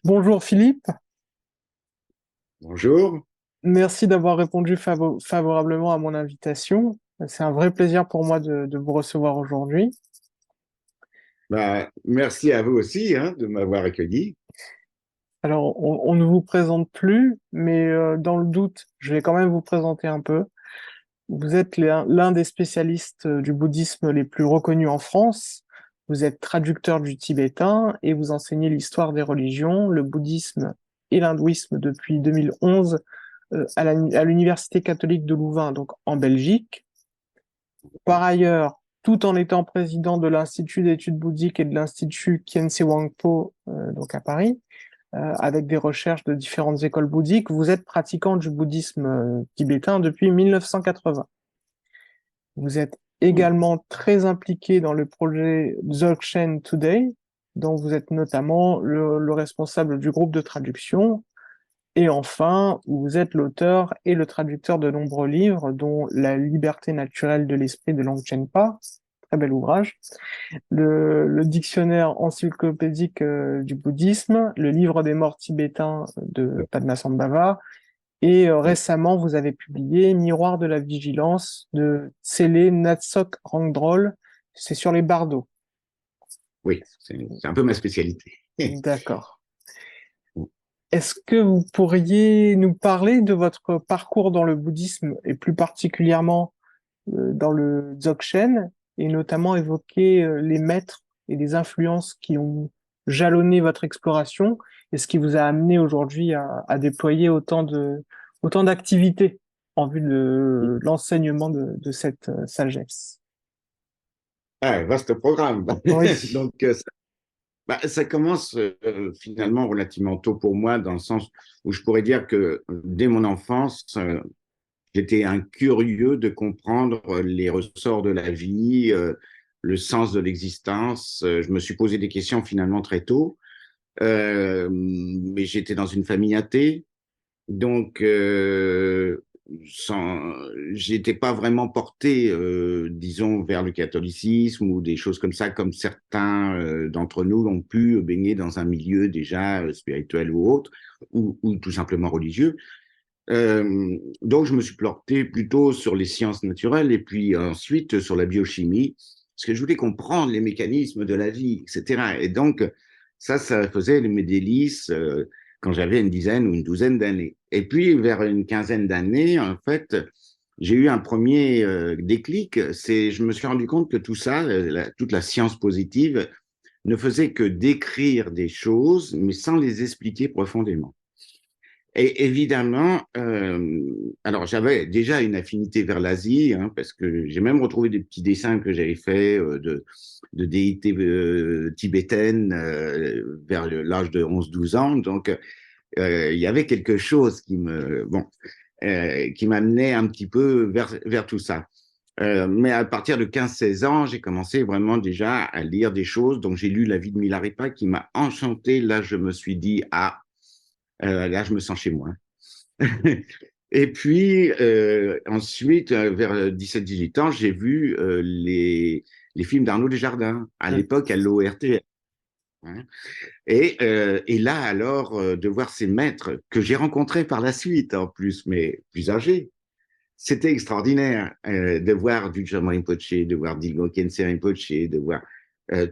Bonjour Philippe, Bonjour. merci d'avoir répondu favorablement à mon invitation. C'est un vrai plaisir pour moi de vous recevoir aujourd'hui. Merci à vous aussi de m'avoir accueilli. Alors, on ne vous présente plus, mais dans le doute, je vais quand même vous présenter un peu. Vous êtes l'un des spécialistes du bouddhisme les plus reconnus en France. Vous êtes traducteur du tibétain et vous enseignez l'histoire des religions, le bouddhisme et l'hindouisme depuis 2011 à l'Université catholique de Louvain, donc en Belgique. Par ailleurs, tout en étant président de l'Institut d'études bouddhiques et de l'Institut Khyentse Wangpo, donc à Paris, avec des recherches de différentes écoles bouddhiques, vous êtes pratiquant du bouddhisme tibétain depuis 1980. Vous êtes Hmm. également très impliqué dans le projet Dzogchen Today, dont vous êtes notamment le responsable du groupe de traduction. Et enfin, vous êtes l'auteur et le traducteur de nombreux livres, dont La liberté naturelle de l'esprit de Longchen Pa, très bel ouvrage, le dictionnaire encyclopédique du bouddhisme, le livre des morts tibétains de Padmasambhava, et Oui, récemment, vous avez publié Miroir de la vigilance de Tsele Natsok Rangdrol, c'est sur les bardos. oui, c'est un peu ma spécialité. D'accord. Est-ce que vous pourriez nous parler de votre parcours dans le bouddhisme et plus particulièrement dans le Dzogchen et notamment évoquer les maîtres et les influences qui ont jalonné votre exploration et ce qui vous a amené aujourd'hui à déployer autant d'activités en vue de l'enseignement de cette sagesse? Ah, vaste programme. Oui. Donc, ça commence finalement relativement tôt pour moi, dans le sens où je pourrais dire que dès mon enfance, j'étais un curieux de comprendre les ressorts de la vie, le sens de l'existence. Je me suis posé des questions finalement très tôt, mais j'étais dans une famille athée. Donc, sans, j'étais pas vraiment porté, disons, vers le catholicisme ou des choses comme ça, comme certains d'entre nous ont pu baigner dans un milieu déjà spirituel ou autre, ou tout simplement religieux. Donc, je me suis porté plutôt sur les sciences naturelles et puis ensuite sur la biochimie, parce que je voulais comprendre les mécanismes de la vie, etc. Et donc, ça faisait mes délices quand j'avais une dizaine ou une douzaine d'années. Et puis, vers une quinzaine d'années, en fait, j'ai eu un premier déclic. Je me suis rendu compte que tout ça, toute la science positive, ne faisait que décrire des choses, mais sans les expliquer profondément. Et évidemment, alors j'avais déjà une affinité vers l'Asie, parce que j'ai même retrouvé des petits dessins que j'avais faits de déités tibétaines vers l'âge de 11 12 ans. Donc, il y avait quelque chose qui m'amenait un petit peu vers tout ça. Mais à partir de 15 16 ans, j'ai commencé vraiment déjà à lire des choses. Donc, j'ai lu La vie de Milarepa qui m'a enchanté. Là, je me suis dit, là, je me sens chez moi. Et puis, ensuite, vers 17 18 ans, j'ai vu les films d'Arnaud Desjardins, à l'époque à l'ORTF. Hein. Et là, alors, de voir ces maîtres que j'ai rencontrés par la suite, en plus, mais plus âgés, c'était extraordinaire de voir du Djamma Rinpoche, de voir Dilgo Khyentse Rinpoche, de voir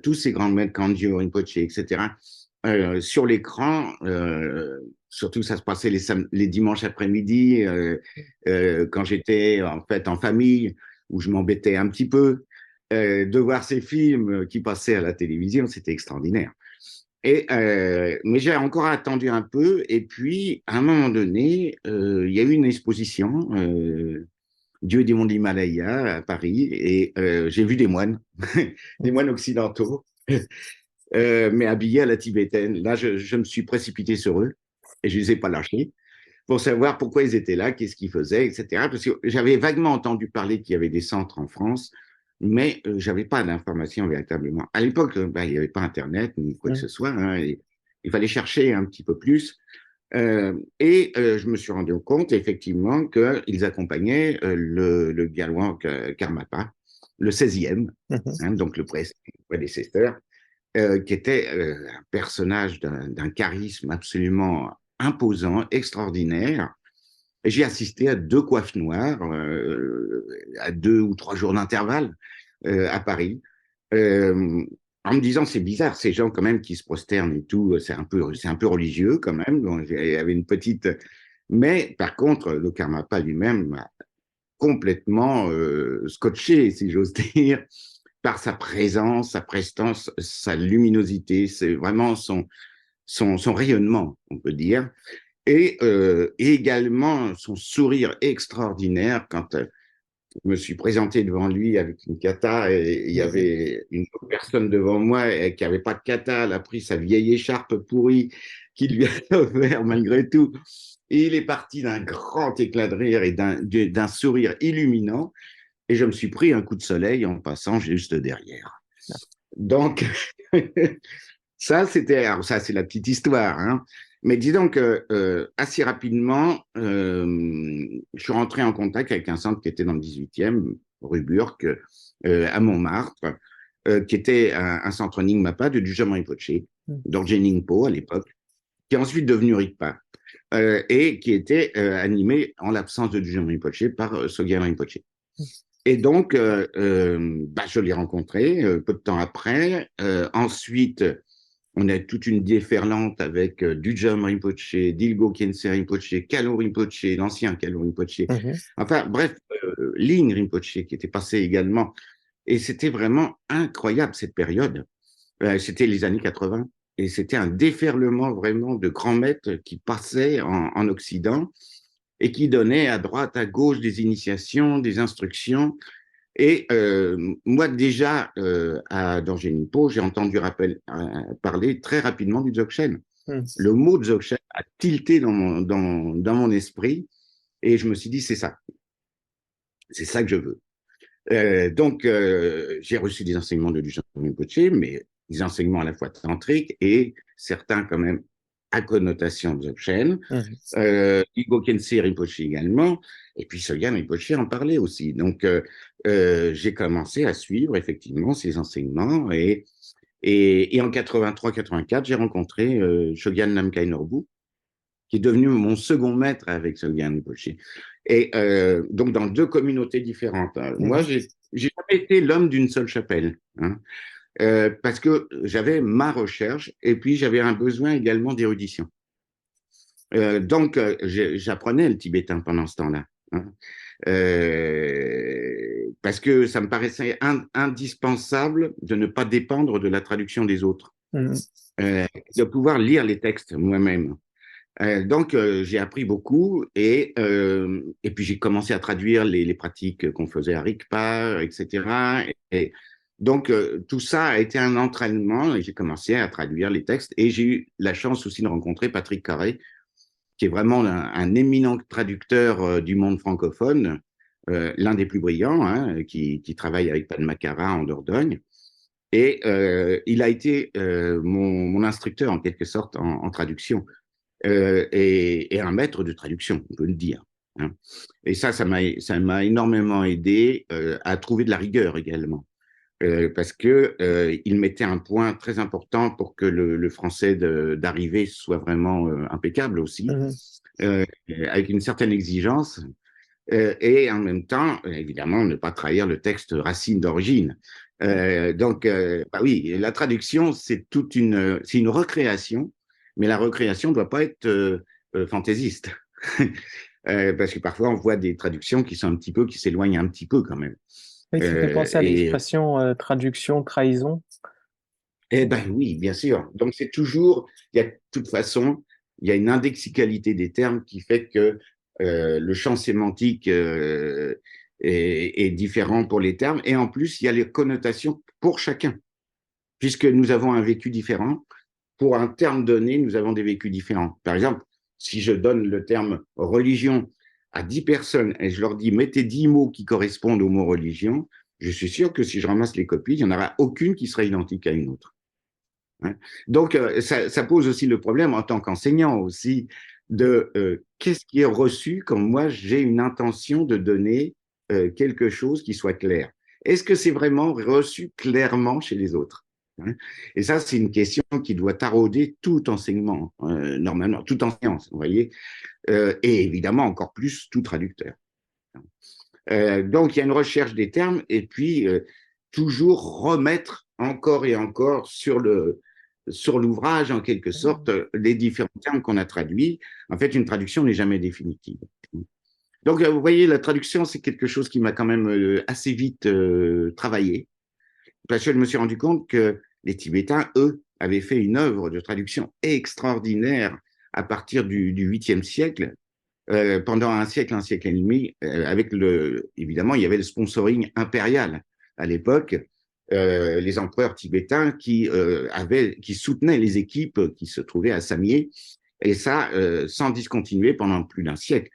tous ces grands maîtres, Kangyur Rinpoche, etc. Sur l'écran, surtout ça se passait les dimanches après-midi, quand j'étais en fait en famille, où je m'embêtais un petit peu, de voir ces films qui passaient à la télévision, c'était extraordinaire. Mais j'ai encore attendu un peu, et puis à un moment donné, il y a eu une exposition, Dieu des monts de l'Himalaya à Paris, et j'ai vu des moines, des moines occidentaux, mais habillés à la tibétaine. Là, je me suis précipité sur eux, et je ne les ai pas lâchés, pour savoir pourquoi ils étaient là, qu'est-ce qu'ils faisaient, etc. Parce que j'avais vaguement entendu parler qu'il y avait des centres en France, mais j'avais pas d'informations véritablement. À l'époque, il n'y avait pas Internet ni quoi que ce soit. Il fallait chercher un petit peu plus. Je me suis rendu compte effectivement qu'ils accompagnaient le Galwan Karmapa, le 16e, donc le prédécesseur. qui était un personnage d'un charisme absolument imposant, extraordinaire. Et j'ai assisté à 2 coiffes noires, à 2 ou 3 jours d'intervalle à Paris, euh, en me disant c'est bizarre, ces gens quand même qui se prosternent et tout, c'est un peu religieux quand même. Donc, il y avait une petite, mais par contre, le Karmapa lui-même m'a complètement scotché, si j'ose dire, par sa présence, sa prestance, sa luminosité, c'est vraiment son rayonnement, on peut dire, et également son sourire extraordinaire quand je me suis présenté devant lui avec une kata et il y avait une autre personne devant moi qui n'avait pas de kata, elle a pris sa vieille écharpe pourrie qu'il lui a offert malgré tout. Et il est parti d'un grand éclat de rire et d'un sourire illuminant. Et je me suis pris un coup de soleil en passant juste derrière. Donc, ça c'est la petite histoire, hein. Mais dis donc, assez rapidement, je suis rentré en contact avec un centre qui était dans le 18e, rue Burke, à Montmartre, qui était un centre Nyingmapa de Dujam Rinpoche, d'Orje Ningpo à l'époque, qui est ensuite devenu Rigpa, et qui était animé, en l'absence de Dujam Rinpoche, par Sogyal Rinpoche. Et donc, je l'ai rencontré peu de temps après. Ensuite, on a toute une déferlante avec Dudjom Rinpoche, Dilgo Khyentse Rinpoche, Kalo Rinpoche, l'ancien Kalo Rinpoche. Enfin, bref, Ling Rinpoche qui était passé également. Et c'était vraiment incroyable cette période. C'était les années 80. Et c'était un déferlement vraiment de grands maîtres qui passaient en Occident et qui donnaient à droite, à gauche des initiations, des instructions. Et moi, déjà, à Dorje Ningpo, j'ai entendu parler très rapidement du Dzogchen. Le mot Dzogchen a tilté dans mon esprit et je me suis dit, c'est ça que je veux. Donc, j'ai reçu des enseignements de Dujang Rinpoche, mais des enseignements à la fois tantriques et certains quand même à connotation Dzogchen. Dilgo Khyentse Rinpoche également, et puis Sogyal Rinpoche en parlait aussi. Donc, j'ai commencé à suivre effectivement ces enseignements et en 83-84, j'ai rencontré Chogyal Namkhai Norbu, qui est devenu mon second maître avec Sogyal Rinpoche. Et donc, dans 2 communautés différentes. Moi, j'ai jamais été l'homme d'une seule chapelle, hein, parce que j'avais ma recherche et puis j'avais un besoin également d'érudition. Donc, j'apprenais le tibétain pendant ce temps-là, hein, parce que ça me paraissait indispensable de ne pas dépendre de la traduction des autres, de pouvoir lire les textes moi-même. Donc, j'ai appris beaucoup et puis j'ai commencé à traduire les pratiques qu'on faisait à Rigpa, etc. Et donc, tout ça a été un entraînement et j'ai commencé à traduire les textes et j'ai eu la chance aussi de rencontrer Patrick Carré, qui est vraiment un éminent traducteur du monde francophone, l'un des plus brillants, hein, qui travaille avec Padmakara en Dordogne. Et il a été mon instructeur en quelque sorte en traduction et un maître de traduction, on peut le dire, hein. Et ça m'a énormément aidé à trouver de la rigueur également. Parce que il mettait un point très important pour que le français d'arrivée soit vraiment impeccable aussi, avec une certaine exigence, et en même temps, évidemment, ne pas trahir le texte racine d'origine. Donc, oui, la traduction, c'est une recréation, mais la recréation ne doit pas être fantaisiste. Parce que parfois, on voit des traductions qui s'éloignent un petit peu quand même. Oui, ça fait penser à Et l'expression traduction, trahison. Eh ben oui, bien sûr. Donc c'est toujours, de toute façon, il y a une indexicalité des termes qui fait que le champ sémantique est différent pour les termes. Et en plus, il y a les connotations pour chacun, puisque nous avons un vécu différent. Pour un terme donné, nous avons des vécus différents. Par exemple, si je donne le terme religion à 10 personnes et je leur dis mettez 10 mots qui correspondent au mot religion, je suis sûr que si je ramasse les copies, il n'y en aura aucune qui sera identique à une autre. Donc, ça pose aussi le problème en tant qu'enseignant aussi de qu'est-ce qui est reçu quand moi j'ai une intention de donner quelque chose qui soit clair. Est-ce que c'est vraiment reçu clairement chez les autres? Hein. Et ça, c'est une question qui doit tarauder tout enseignement, normalement, tout en science, vous voyez, et évidemment encore plus tout traducteur. Donc, il y a une recherche des termes et puis toujours remettre encore et encore sur l'ouvrage, en quelque sorte, les différents termes qu'on a traduits. En fait, une traduction n'est jamais définitive. Donc, vous voyez, la traduction, c'est quelque chose qui m'a quand même assez vite travaillé. Parce que je me suis rendu compte que les Tibétains, eux, avaient fait une œuvre de traduction extraordinaire à partir du 8e siècle, pendant un siècle et demi, évidemment, il y avait le sponsoring impérial à l'époque, les empereurs tibétains qui soutenaient les équipes qui se trouvaient à Samye, et ça, sans discontinuer pendant plus d'un siècle.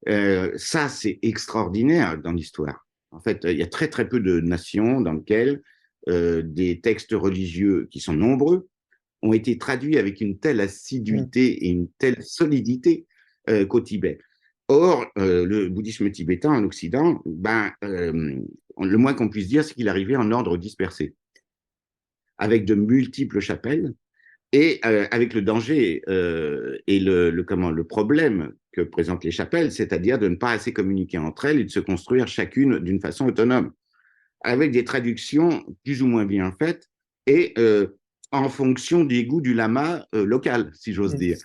Ça, c'est extraordinaire dans l'histoire. En fait, il y a très, très peu de nations dans lesquelles des textes religieux qui sont nombreux ont été traduits avec une telle assiduité et une telle solidité qu'au Tibet. Or, le bouddhisme tibétain en Occident, le moins qu'on puisse dire, c'est qu'il arrivait en ordre dispersé, avec de multiples chapelles, et avec le danger et le problème que présentent les chapelles, c'est-à-dire de ne pas assez communiquer entre elles et de se construire chacune d'une façon autonome, avec des traductions plus ou moins bien faites et en fonction des goûts du lama local, si j'ose dire.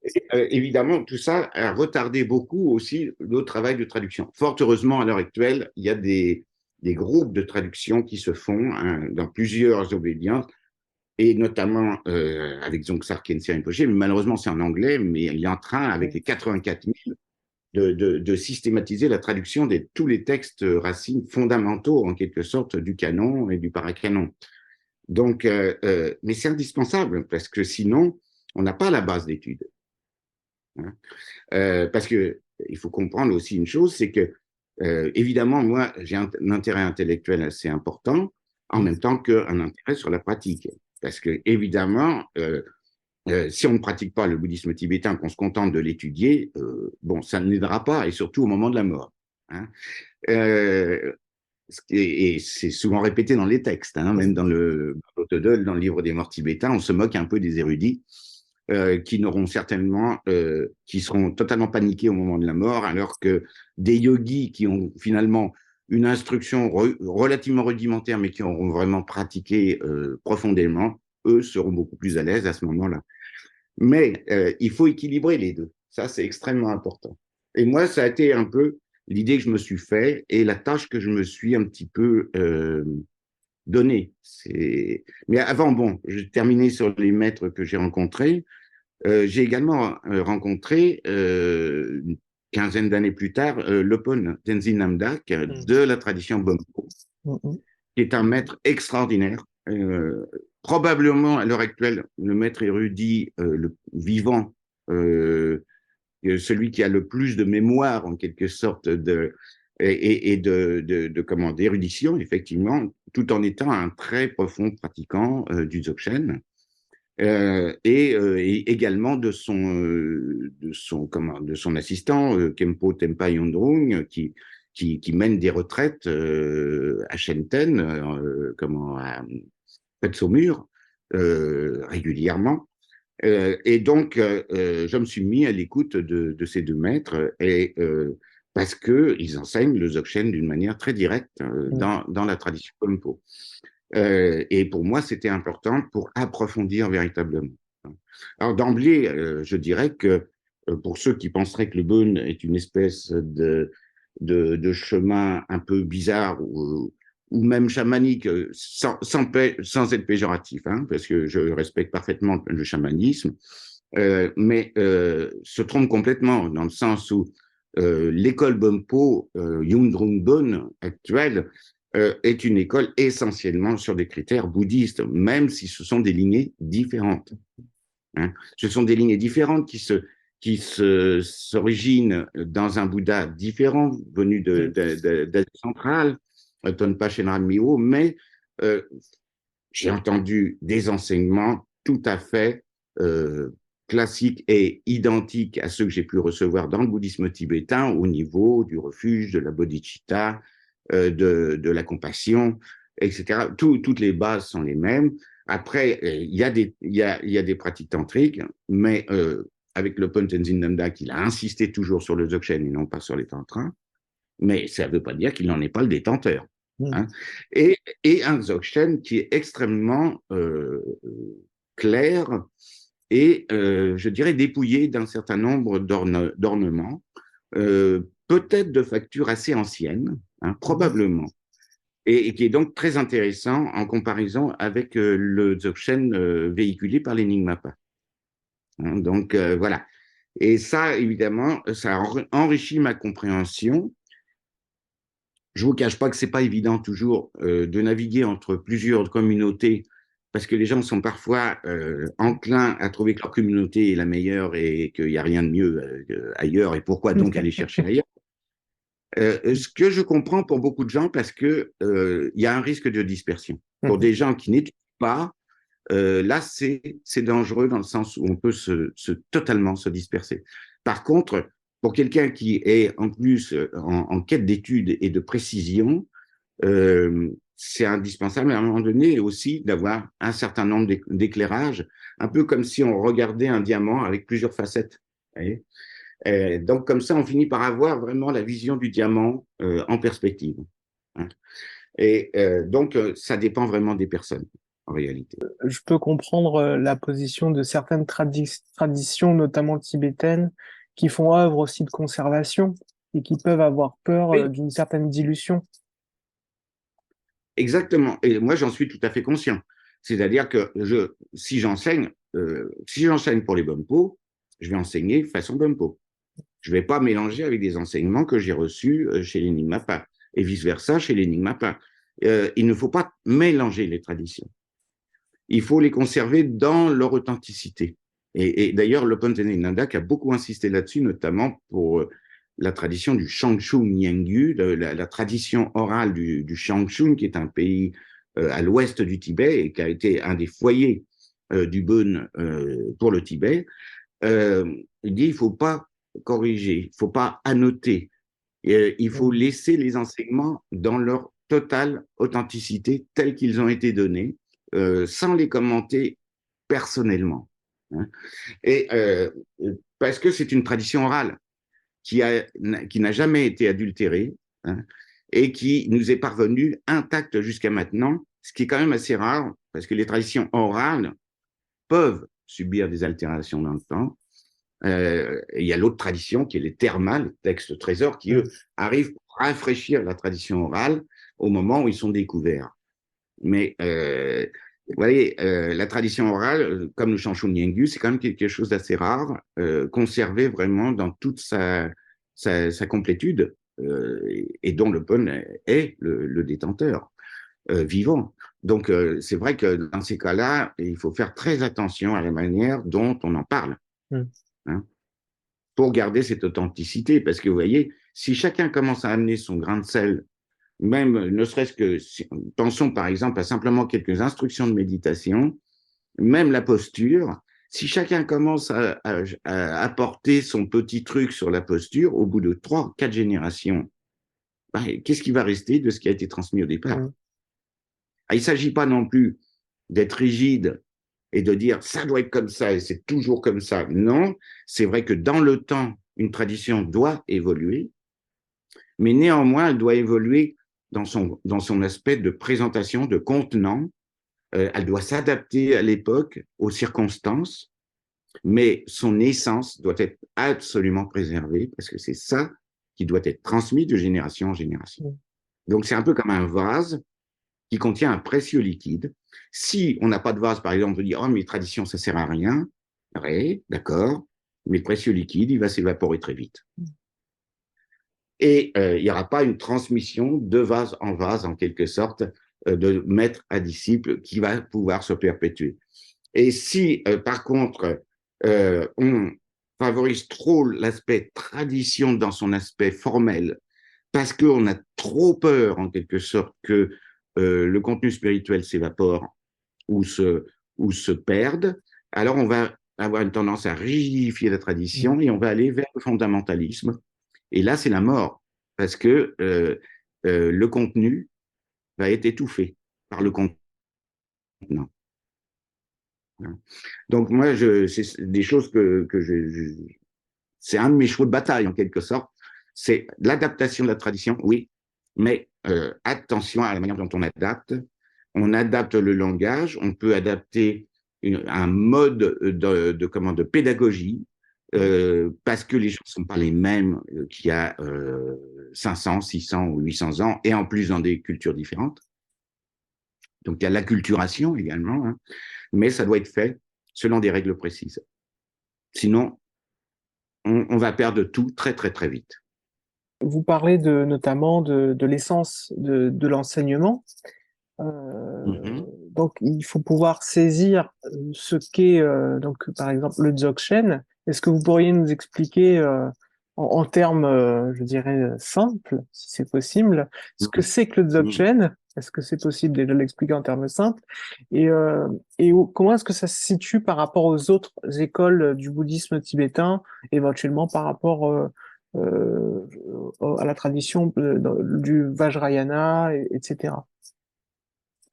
Et, évidemment, tout ça a retardé beaucoup aussi le travail de traduction. Fort heureusement, à l'heure actuelle, il y a des groupes de traduction qui se font dans plusieurs obédiences, et notamment avec Dzongkhar Khyentse Rinpoché, mais malheureusement c'est en anglais, mais il est en train, avec les 84 000, de systématiser la traduction de tous les textes racines fondamentaux, en quelque sorte, du canon et du paracanon. Donc, mais c'est indispensable, parce que sinon, on n'a pas la base d'études. Hein. Parce que il faut comprendre aussi une chose, c'est que, évidemment, moi, j'ai un intérêt intellectuel assez important, en même temps qu'un intérêt sur la pratique. Parce que, évidemment, si on ne pratique pas le bouddhisme tibétain, qu'on se contente de l'étudier, bon, ça n'aidera pas, et surtout au moment de la mort. Hein. Et c'est souvent répété dans les textes, hein, même dans le Todol, dans le livre des morts tibétains, on se moque un peu des érudits qui n'auront certainement, qui seront totalement paniqués au moment de la mort, alors que des yogis qui ont finalement une instruction relativement rudimentaire, mais qui auront vraiment pratiqué profondément, eux seront beaucoup plus à l'aise à ce moment-là. Mais il faut équilibrer les deux. Ça, c'est extrêmement important. Et moi, ça a été un peu l'idée que je me suis fait et la tâche que je me suis un petit peu donnée. Mais avant, bon, je vais terminer sur les maîtres que j'ai rencontrés. J'ai également rencontré, une quinzaine d'années plus tard, Lopon Tenzin Namdak de la tradition Bompo, qui est un maître extraordinaire, probablement à l'heure actuelle le maître érudit le vivant, celui qui a le plus de mémoire en quelque sorte et comment d'érudition, effectivement, tout en étant un très profond pratiquant du Dzogchen. Et également de son assistant Khenpo Tempa Yondrung qui mène des retraites à Shenten, près de Saumur, régulièrement. Et donc, je me suis mis à l'écoute de ces deux maîtres parce qu'ils enseignent le Dzogchen d'une manière très directe dans la tradition Khenpo. Et pour moi, c'était important pour approfondir véritablement. Alors d'emblée, je dirais que pour ceux qui penseraient que le Bön est une espèce de chemin un peu bizarre ou même chamanique, sans être péjoratif, hein, parce que je respecte parfaitement le chamanisme, mais se trompe complètement dans le sens où l'école Bompo, Yundrung Bön actuelle, est une école essentiellement sur des critères bouddhistes, même si ce sont des lignées différentes. Hein. Ce sont des lignées différentes qui s'originent dans un Bouddha différent, venu d'Asie centrale, Tonpa Shenran Miho, mais j'ai entendu des enseignements tout à fait classiques et identiques à ceux que j'ai pu recevoir dans le bouddhisme tibétain au niveau du refuge, de la bodhicitta, de la compassion, etc. Toutes les bases sont les mêmes, après, il y a des pratiques tantriques, mais avec le Lobon Tenzin Namdak, il a insisté toujours sur le Dzogchen et non pas sur les tantras, mais ça ne veut pas dire qu'il n'en est pas le détenteur. Mm. Hein. Et un Dzogchen qui est extrêmement clair et, je dirais, dépouillé d'un certain nombre d'ornements, peut-être de facture assez ancienne, hein, Mhm. probablement, et qui est donc très intéressant en comparaison avec le Dzogchen véhiculé par les Nyingmapa. Hein, donc, voilà. Et ça, évidemment, ça enrichit ma compréhension. Je ne vous cache pas que ce n'est pas évident toujours de naviguer entre plusieurs communautés parce que les gens sont parfois enclins à trouver que leur communauté est la meilleure et qu'il n'y a rien de mieux ailleurs et pourquoi donc aller chercher ailleurs. Ce que je comprends pour beaucoup de gens parce que y a un risque de dispersion. Pour Mhm. des gens qui n'étudient pas, là c'est dangereux dans le sens où on peut totalement se disperser. Par contre, pour quelqu'un qui est en plus en quête d'études et de précision, c'est indispensable à un moment donné aussi d'avoir un certain nombre d'éclairages, un peu comme si on regardait un diamant avec plusieurs facettes. Vous voyez. Donc comme ça, on finit par avoir vraiment la vision du diamant en perspective. Hein. Et donc, ça dépend vraiment des personnes, en réalité. Je peux comprendre la position de certaines traditions, notamment tibétaines, qui font œuvre aussi de conservation et qui peuvent avoir peur Oui, d'une certaine dilution. exactement. Et moi, j'en suis tout à fait conscient. C'est-à-dire que si j'enseigne pour les Bonpo, je vais enseigner façon Bonpo. Je ne vais pas mélanger avec des enseignements que j'ai reçus chez les Nyingmapa et vice-versa chez les Nyingmapa. Il ne faut pas mélanger les traditions. Il faut les conserver dans leur authenticité. Et d'ailleurs, le Ponten Nandak a beaucoup insisté là-dessus, notamment pour la tradition du Shangshun Nyingyu, la tradition orale du Shangshun, qui est un pays à l'ouest du Tibet et qui a été un des foyers du Bon pour le Tibet. Il dit il ne faut pas corriger, il ne faut pas annoter, il faut Mm. laisser les enseignements dans leur totale authenticité tels qu'ils ont été donnés, sans les commenter personnellement. Hein. Et parce que c'est une tradition orale qui n'a jamais été adultérée, hein, et qui nous est parvenue intacte jusqu'à maintenant, ce qui est quand même assez rare, parce que les traditions orales peuvent subir des altérations dans le temps. Il y a l'autre tradition qui est les thermales, textes trésors, qui eux Mm. arrivent pour rafraîchir la tradition orale au moment où ils sont découverts. Mais vous voyez, la tradition orale, comme le Chanchun Nyingyu, c'est quand même quelque chose d'assez rare, conservé vraiment dans toute sa complétude, et dont le Pon est le détenteur vivant. Donc, c'est vrai que dans ces cas-là, il faut faire très attention à la manière dont on en parle, Mm. hein, pour garder cette authenticité. Parce que vous voyez, si chacun commence à amener son grain de sel, même ne serait-ce que, pensons par exemple à simplement quelques instructions de méditation, même la posture, si chacun commence à apporter son petit truc sur la posture, au bout de 3, 4 générations, ben, qu'est-ce qui va rester de ce qui a été transmis au départ? Mm. Il ne s'agit pas non plus d'être rigide et de dire ça doit être comme ça et c'est toujours comme ça. Non, c'est vrai que dans le temps, une tradition doit évoluer, mais néanmoins, elle doit évoluer dans son aspect de présentation, de contenant. Elle doit s'adapter à l'époque, aux circonstances, mais son essence doit être absolument préservée parce que c'est ça qui doit être transmis de génération en génération. Mm. Donc, c'est un peu comme un vase qui contient un précieux liquide. Si on n'a pas de vase, par exemple, on peut dire, oh, mais tradition, ça sert à rien. Oui, d'accord. Mais le précieux liquide, il va s'évaporer très vite. Et il n'y aura pas une transmission de vase en vase, en quelque sorte, de maître à disciple qui va pouvoir se perpétuer. Et si, par contre, on favorise trop l'aspect tradition dans son aspect formel, parce qu'on a trop peur, en quelque sorte, que le contenu spirituel s'évapore ou se perde, alors on va avoir une tendance à rigidifier la Mm. tradition et on va aller vers le fondamentalisme. Et là, c'est la mort, parce que le contenu va être étouffé par le contenant. Donc moi, c'est des choses c'est un de mes chevaux de bataille en quelque sorte. C'est l'adaptation de la tradition, oui, mais attention à la manière dont on adapte. On adapte le langage, on peut adapter un mode de pédagogie parce que les choses ne sont pas les mêmes qu'il y a 500, 600 ou 800 ans, et en plus dans des cultures différentes. Donc il y a l'acculturation également, hein, mais ça doit être fait selon des règles précises. Sinon, on va perdre tout très très très vite. Vous parlez notamment de l'essence de l'enseignement. Mhm. Donc, il faut pouvoir saisir ce qu'est, donc, par exemple, le Dzogchen. Est-ce que vous pourriez nous expliquer, en termes, je dirais, simples, si c'est possible, ce que c'est que le Mhm. Dzogchen? Est-ce que c'est possible déjà de l'expliquer en termes simples? Et, comment est-ce que ça se situe par rapport aux autres écoles du bouddhisme tibétain, éventuellement par rapport euh, à la tradition du Vajrayana, etc.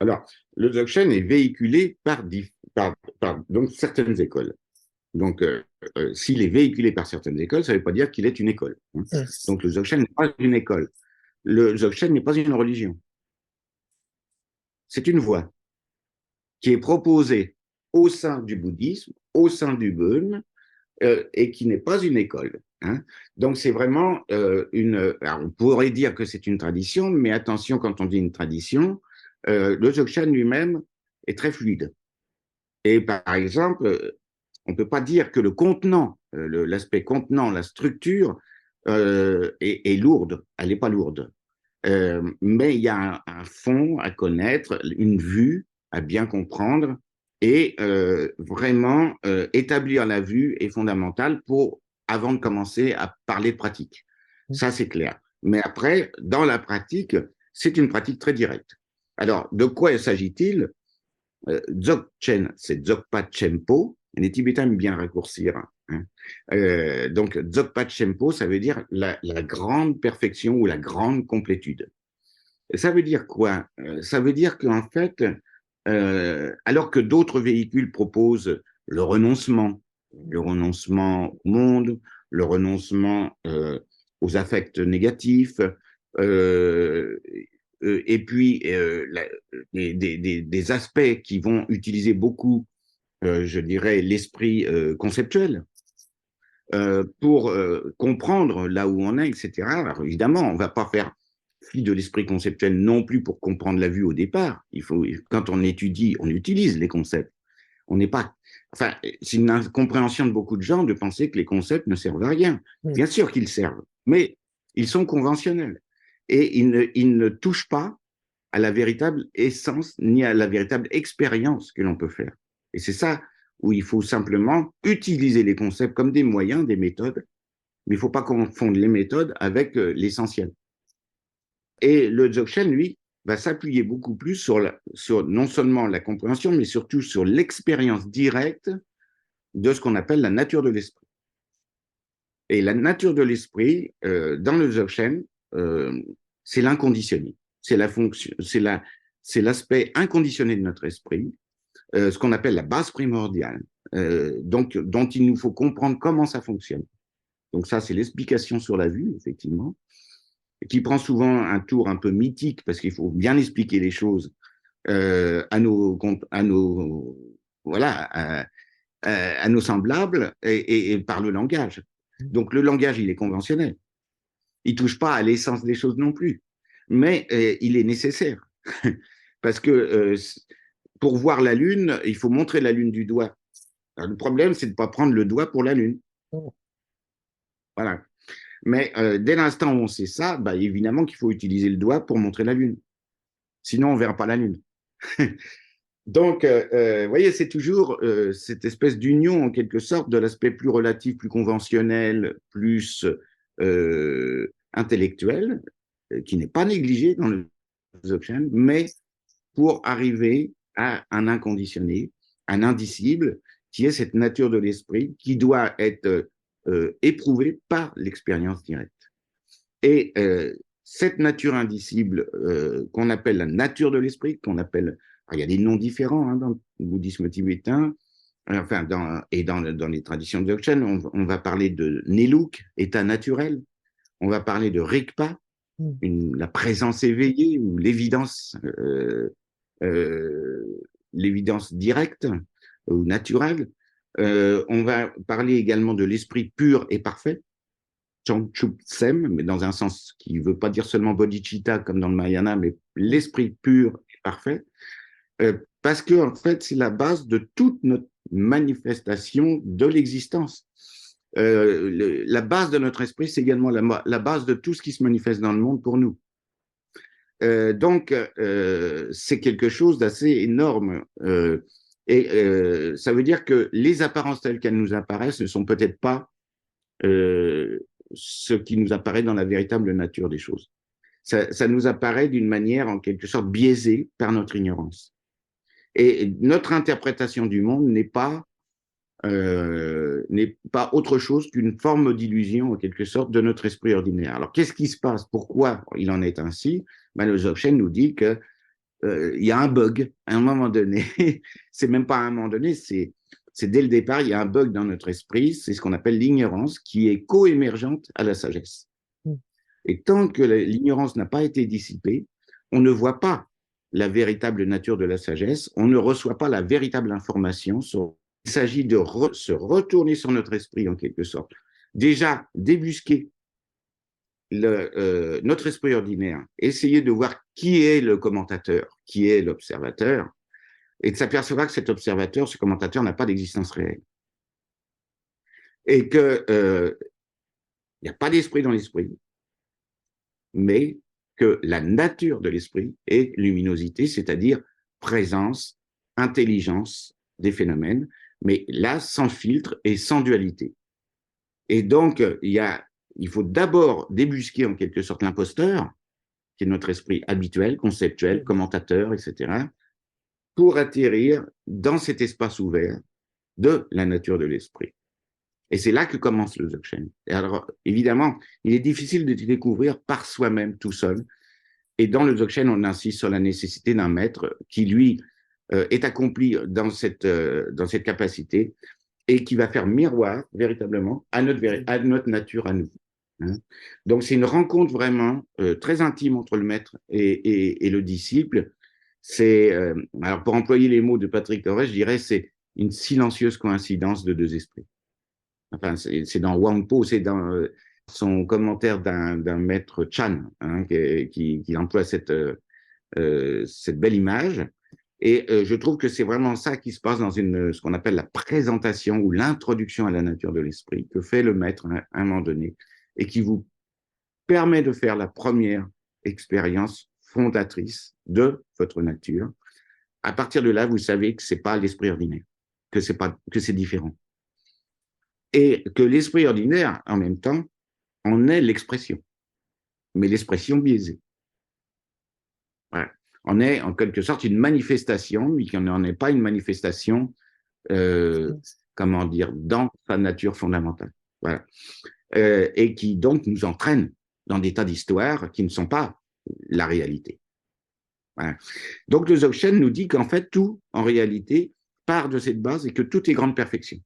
Alors, le Dzogchen est véhiculé par donc, certaines écoles. Donc, s'il est véhiculé par certaines écoles, ça ne veut pas dire qu'il est une école, hein. Donc, le Dzogchen n'est pas une école. Le Dzogchen n'est pas une religion. C'est une voie qui est proposée au sein du bouddhisme, au sein du Bön, et qui n'est pas une école, hein. Donc, c'est vraiment alors, on pourrait dire que c'est une tradition, mais attention, quand on dit une tradition, le Dzogchen lui-même est très fluide. Et par exemple, on ne peut pas dire que le contenant, l'aspect contenant, la structure est lourde. Elle n'est pas lourde. Mais il y a un fond à connaître, une vue à bien comprendre, et vraiment établir la vue est fondamental avant de commencer à parler de pratique. Ça, c'est clair. Mais après, dans la pratique, c'est une pratique très directe. Alors, de quoi s'agit-il? Dzogchen, c'est Dzogpa Chempo. Les Tibétains aiment bien raccourcir, hein. Donc, Dzogpa Chempo, ça veut dire la grande perfection ou la grande complétude. Et ça veut dire quoi? Ça veut dire qu'en fait, alors que d'autres véhicules proposent le renoncement au monde, le renoncement aux affects négatifs, euh, et puis des aspects qui vont utiliser beaucoup, je dirais, l'esprit conceptuel pour comprendre là où on est, etc. Alors évidemment, on ne va pas faire fi de l'esprit conceptuel non plus pour comprendre la vue au départ. Quand on étudie, on utilise les concepts. On n'est pas, enfin, c'est une incompréhension de beaucoup de gens de penser que les concepts ne servent à rien. Mm. Bien sûr qu'ils servent, mais ils sont conventionnels et ils ne touchent pas à la véritable essence ni à la véritable expérience que l'on peut faire. Et c'est ça où il faut simplement utiliser les concepts comme des moyens, des méthodes, mais il ne faut pas confondre les méthodes avec l'essentiel. Et le Dzogchen, lui, va s'appuyer beaucoup plus sur non seulement la compréhension, mais surtout sur l'expérience directe de ce qu'on appelle la nature de l'esprit. Et la nature de l'esprit, dans le Dzogchen, euh, c'est l'inconditionné. C'est la fonction, c'est l'aspect inconditionné de notre esprit, ce qu'on appelle la base primordiale, donc dont il nous faut comprendre comment ça fonctionne. Donc ça, c'est l'explication sur la vue, effectivement, qui prend souvent un tour un peu mythique parce qu'il faut bien expliquer les choses à nos voilà à nos semblables et par le langage. Donc le langage, il est conventionnel. Il touche pas à l'essence des choses non plus, mais il est nécessaire parce que pour voir la lune, il faut montrer la lune du doigt. Alors, le problème, c'est de ne pas prendre le doigt pour la lune. Voilà. Mais dès l'instant où on sait ça, bah, évidemment qu'il faut utiliser le doigt pour montrer la lune. Sinon, on ne verra pas la lune. Donc, vous voyez, c'est toujours cette espèce d'union, en quelque sorte, de l'aspect plus relatif, plus conventionnel, plus intellectuel, qui n'est pas négligé dans le Dzogchen, mais pour arriver à un inconditionné, un indicible, qui est cette nature de l'esprit qui doit être éprouvée par l'expérience directe. Et cette nature indicible qu'on appelle la nature de l'esprit, qu'on appelle, il y a des noms différents hein, dans le bouddhisme tibétain, enfin, dans les traditions de Dzogchen, on va parler de Neluk, état naturel. On va parler de Rigpa, Mm. la présence éveillée ou euh, l'évidence directe ou naturelle. On va parler également de l'esprit pur et parfait, Changchup Sem, mais dans un sens qui ne veut pas dire seulement bodhicitta comme dans le Mahayana, mais Mm. l'esprit pur et parfait. Parce que, en fait, c'est la base de toute notre manifestation de l'existence. La base de notre esprit, c'est également la base de tout ce qui se manifeste dans le monde pour nous. Donc, c'est quelque chose d'assez énorme. Ça veut dire que les apparences telles qu'elles nous apparaissent ne sont peut-être pas euh, ce qui nous apparaît dans la véritable nature des choses. Ça nous apparaît d'une manière en quelque sorte biaisée par notre ignorance. Et notre interprétation du monde n'est pas autre chose qu'une forme d'illusion, en quelque sorte, de notre esprit ordinaire. Alors, qu'est-ce qui se passe? Pourquoi il en est ainsi? Ben, le Dzogchen nous dit que il y a un bug à un moment donné. C'est même pas à un moment donné, c'est dès le départ, il y a un bug dans notre esprit. C'est ce qu'on appelle l'ignorance qui est co-émergente à la sagesse. Mm. Et tant que l'ignorance n'a pas été dissipée, on ne voit pas la véritable nature de la sagesse, on ne reçoit pas la véritable information. Il s'agit de se retourner sur notre esprit en quelque sorte. Déjà, débusquer notre esprit ordinaire, essayer de voir qui est le commentateur, qui est l'observateur, et de s'apercevoir que cet observateur, ce commentateur n'a pas d'existence réelle. Et qu'il n'y a pas d'esprit dans l'esprit, mais que la nature de l'esprit est luminosité, c'est-à-dire présence, intelligence des phénomènes, mais là, sans filtre et sans dualité. Et donc, il faut d'abord débusquer en quelque sorte l'imposteur, qui est notre esprit habituel, conceptuel, commentateur, etc., pour atterrir dans cet espace ouvert de la nature de l'esprit. Et c'est là que commence le Dzogchen. Et alors, évidemment, il est difficile de découvrir par soi-même, tout seul. Et dans le Dzogchen, on insiste sur la nécessité d'un maître qui, lui, est accompli dans cette capacité et qui va faire miroir, véritablement, à notre nature, à nous. Hein. Donc, c'est une rencontre vraiment très intime entre le maître et le disciple. Alors, pour employer les mots de Patrick Torres, je dirais c'est une silencieuse coïncidence de deux esprits. Enfin, c'est dans Wangpo, c'est dans son commentaire d'un maître Chan, hein, qui emploie cette belle image. Et je trouve que c'est vraiment ça qui se passe dans ce qu'on appelle la présentation ou l'introduction à la nature de l'esprit, que fait le maître à un moment donné, et qui vous permet de faire la première expérience fondatrice de votre nature. À partir de là, vous savez que c'est pas l'esprit ordinaire, que c'est différent. Et que l'esprit ordinaire, en même temps, en est l'expression, mais l'expression biaisée. Voilà. On est en quelque sorte une manifestation, mais qui n'en est pas une manifestation, comment dire, dans sa nature fondamentale. Voilà. Et qui donc nous entraîne dans des tas d'histoires qui ne sont pas la réalité. Voilà. Donc le Dzogchen nous dit qu'en fait tout, en réalité, part de cette base et que tout est grande perfection,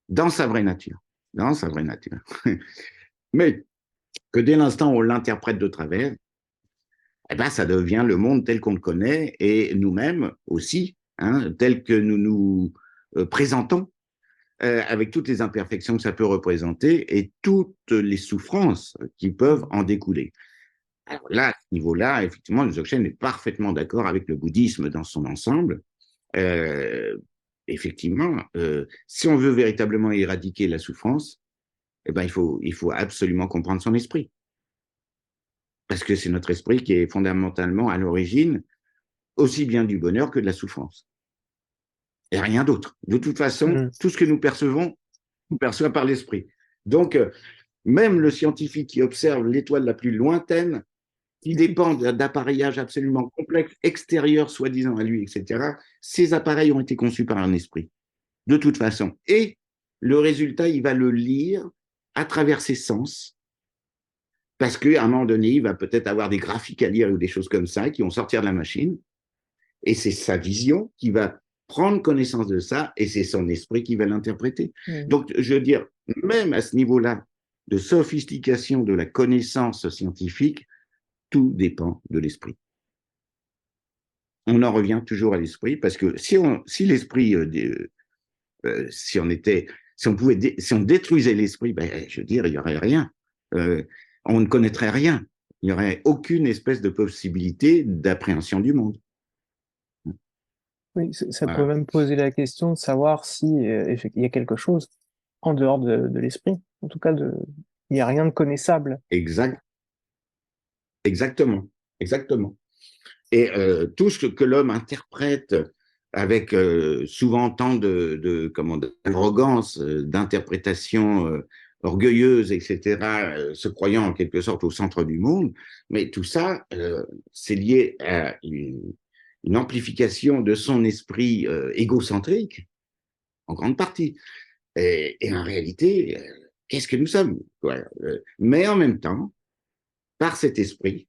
dans sa vraie nature. Dans sa vraie nature. Mais que dès l'instant où on l'interprète de travers, eh ben, ça devient le monde tel qu'on le connaît et nous-mêmes aussi, hein, tel que nous nous présentons, avec toutes les imperfections que ça peut représenter et toutes les souffrances qui peuvent en découler. Alors là, à ce niveau-là, effectivement, le Dzogchen est parfaitement d'accord avec le bouddhisme dans son ensemble. Euh, Effectivement, si on veut véritablement éradiquer la souffrance, eh ben, il faut absolument comprendre son esprit. Parce que c'est notre esprit qui est fondamentalement à l'origine aussi bien du bonheur que de la souffrance. Et rien d'autre. De toute façon, Mm. tout ce que nous percevons, on perçoit par l'esprit. Donc, même le scientifique qui observe l'étoile la plus lointaine, qui dépend d'appareillages absolument complexes, extérieurs, soi-disant à lui, etc., ces appareils ont été conçus par un esprit, de toute façon. Et le résultat, il va le lire à travers ses sens, parce qu'à un moment donné, il va peut-être avoir des graphiques à lire ou des choses comme ça qui vont sortir de la machine, et c'est sa vision qui va prendre connaissance de ça et c'est son esprit qui va l'interpréter. Mm. Donc, je veux dire, même à ce niveau-là de sophistication de la connaissance scientifique, tout dépend de l'esprit. On en revient toujours à l'esprit parce que si l'esprit, si on détruisait l'esprit, ben, je veux dire, il n'y aurait rien. Euh, on ne connaîtrait rien. Il n'y aurait aucune espèce de possibilité d'appréhension du monde. Oui, ça peut Voilà. même poser la question de savoir si il y a quelque chose en dehors de l'esprit. En tout cas, il n'y a rien de connaissable. Exact, exactement, exactement. Et tout ce que l'homme interprète avec souvent tant d'arrogance, d'interprétation orgueilleuse, etc., se croyant en quelque sorte au centre du monde, mais tout ça, c'est lié à une amplification de son esprit égocentrique, en grande partie. Et en réalité, qu'est-ce que nous sommes? Voilà. Mais en même temps, par cet esprit,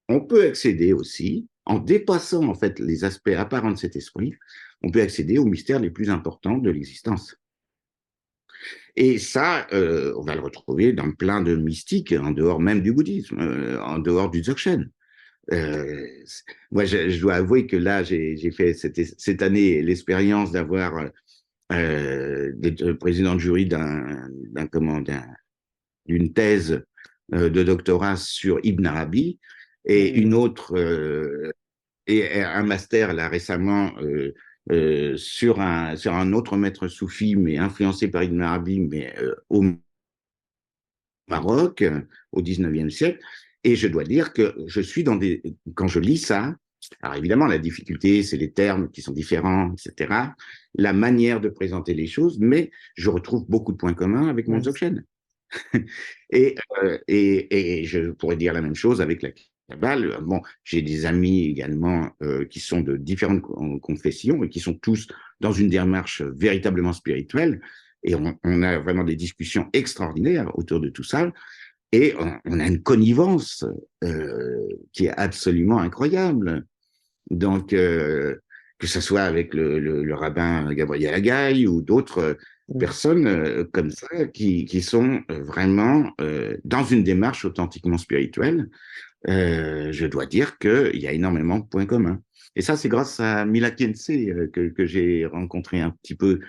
on peut accéder aussi, en dépassant en fait les aspects apparents de cet esprit, on peut accéder aux mystères les plus importants de l'existence. Et ça, on va le retrouver dans plein de mystiques, en dehors même du bouddhisme, en dehors du Dzogchen. Euh, moi, je dois avouer que là, j'ai fait cette année l'expérience d'avoir d'être président de jury d'une thèse de doctorat sur Ibn Arabi et une Mm. autre et un master là récemment sur un autre maître soufi, mais influencé par Ibn Arabi, mais au Maroc, au 19e siècle. Et je dois dire que je suis quand je lis ça, alors évidemment, la difficulté, c'est les termes qui sont différents, etc., la manière de présenter les choses, mais je retrouve beaucoup de points communs avec mon Mm. Dzogchen. Et je pourrais dire la même chose avec la Kabbale. Bon, j'ai des amis également qui sont de différentes confessions et qui sont tous dans une démarche véritablement spirituelle. Et on a vraiment des discussions extraordinaires autour de tout ça. Et on a une connivence qui est absolument incroyable. Donc, que ce soit avec le rabbin Gabriel Agaï ou d'autres Mm. personnes comme ça qui sont vraiment dans une démarche authentiquement spirituelle, je dois dire qu'il y a énormément de points communs. Et ça, c'est grâce à Mila Kinsey que j'ai rencontré un petit peu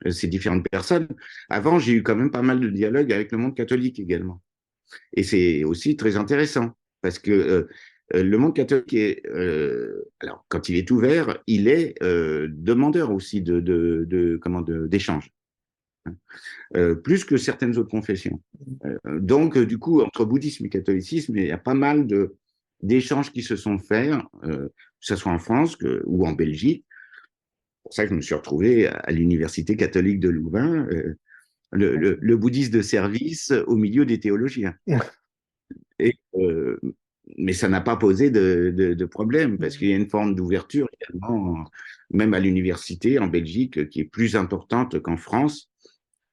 ces différentes personnes. Avant, j'ai eu quand même pas mal de dialogues avec le monde catholique également. Et c'est aussi très intéressant parce que le monde catholique alors quand il est ouvert, il est demandeur aussi d'échanges, plus que certaines autres confessions. Donc du coup, entre bouddhisme et catholicisme, il y a pas mal d'échanges qui se sont faits, que ce soit en France ou en Belgique. C'est pour ça que je me suis retrouvé à l'université catholique de Louvain, le bouddhiste de service au milieu des théologiens. Et, mais ça n'a pas posé de problème parce qu'il y a une forme d'ouverture également, même à l'université en Belgique, qui est plus importante qu'en France,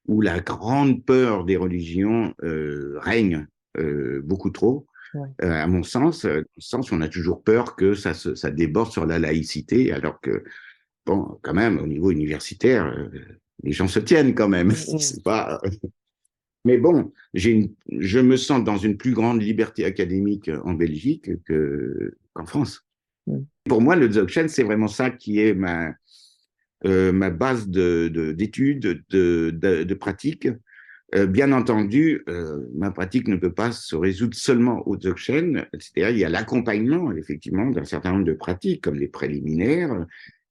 où la grande peur des religions règne beaucoup trop, Ouais. à mon sens, dans le sens où on a toujours peur que ça déborde sur la laïcité, alors que, bon, quand même, au niveau universitaire, les gens se tiennent quand même. Mm. C'est pas, mais bon, je me sens dans une plus grande liberté académique en Belgique qu'en France. Mm. Pour moi, le Dzogchen, c'est vraiment ça qui est ma base d'études, de pratique. Bien entendu, ma pratique ne peut pas se résoudre seulement au Dzogchen. C'est-à-dire, il y a l'accompagnement, effectivement, d'un certain nombre de pratiques, comme les préliminaires,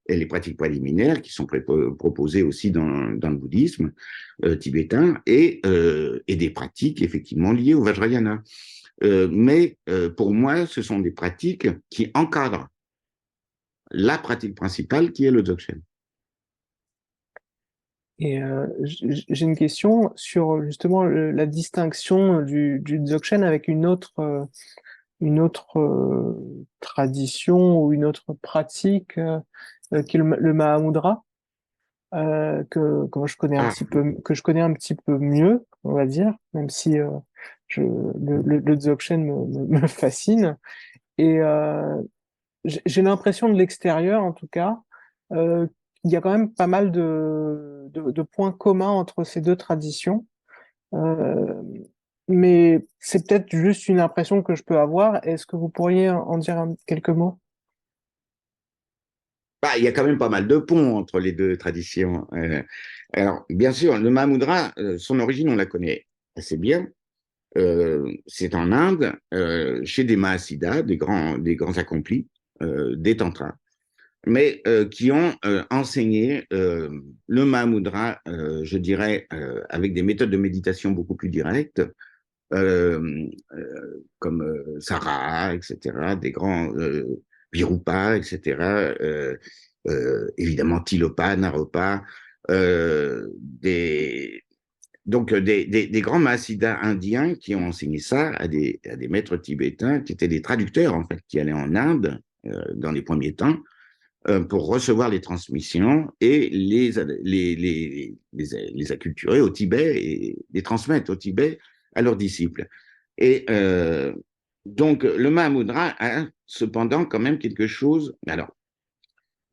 et les pratiques préliminaires qui sont proposées aussi dans le bouddhisme tibétain et des pratiques effectivement liées au Vajrayana. Mais pour moi, ce sont des pratiques qui encadrent la pratique principale qui est le Dzogchen. Et j'ai une question sur justement la distinction du Dzogchen avec une autre tradition ou une autre pratique qui est le Mahamudra, Ah, que je connais un petit peu mieux, on va dire, même si le Dzogchen me fascine. Et j'ai l'impression de l'extérieur, en tout cas, euh, il y a quand même pas mal de points communs entre ces deux traditions. Euh, mais c'est peut-être juste une impression que je peux avoir. Est-ce que vous pourriez en dire quelques mots? Bah, il y a quand même pas mal de ponts entre les deux traditions. Alors, bien sûr, le Mahamudra, son origine, on la connaît assez bien. C'est en Inde, chez des Mahasiddhas, des grands accomplis, des Tantras, mais qui ont enseigné le Mahamudra, je dirais, avec des méthodes de méditation beaucoup plus directes, comme Sarah, etc., des grands Virupa, etc., évidemment Tilopa, Naropa, des, donc des grands Mahasiddhas indiens qui ont enseigné ça à des maîtres tibétains qui étaient des traducteurs, en fait, qui allaient en Inde dans les premiers temps pour recevoir les transmissions et les acculturer au Tibet et les transmettre au Tibet à leurs disciples. Et donc, le Mahamudra a cependant quand même quelque chose. Alors,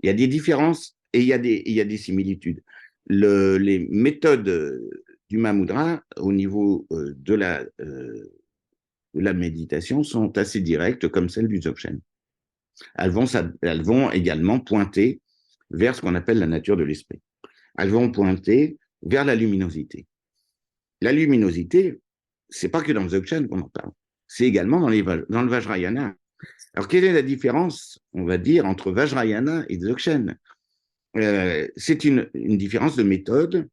il y a des différences et il y a des similitudes. Les méthodes du Mahamudra au niveau de la méditation sont assez directes, comme celles du Dzogchen. Elles vont également pointer vers ce qu'on appelle la nature de l'esprit. Elles vont pointer vers la luminosité. La luminosité, c'est pas que dans le Dzogchen qu'on en parle, c'est également dans le Vajrayana. Alors, quelle est la différence, on va dire, entre Vajrayana et Dzogchen? C'est une différence de méthode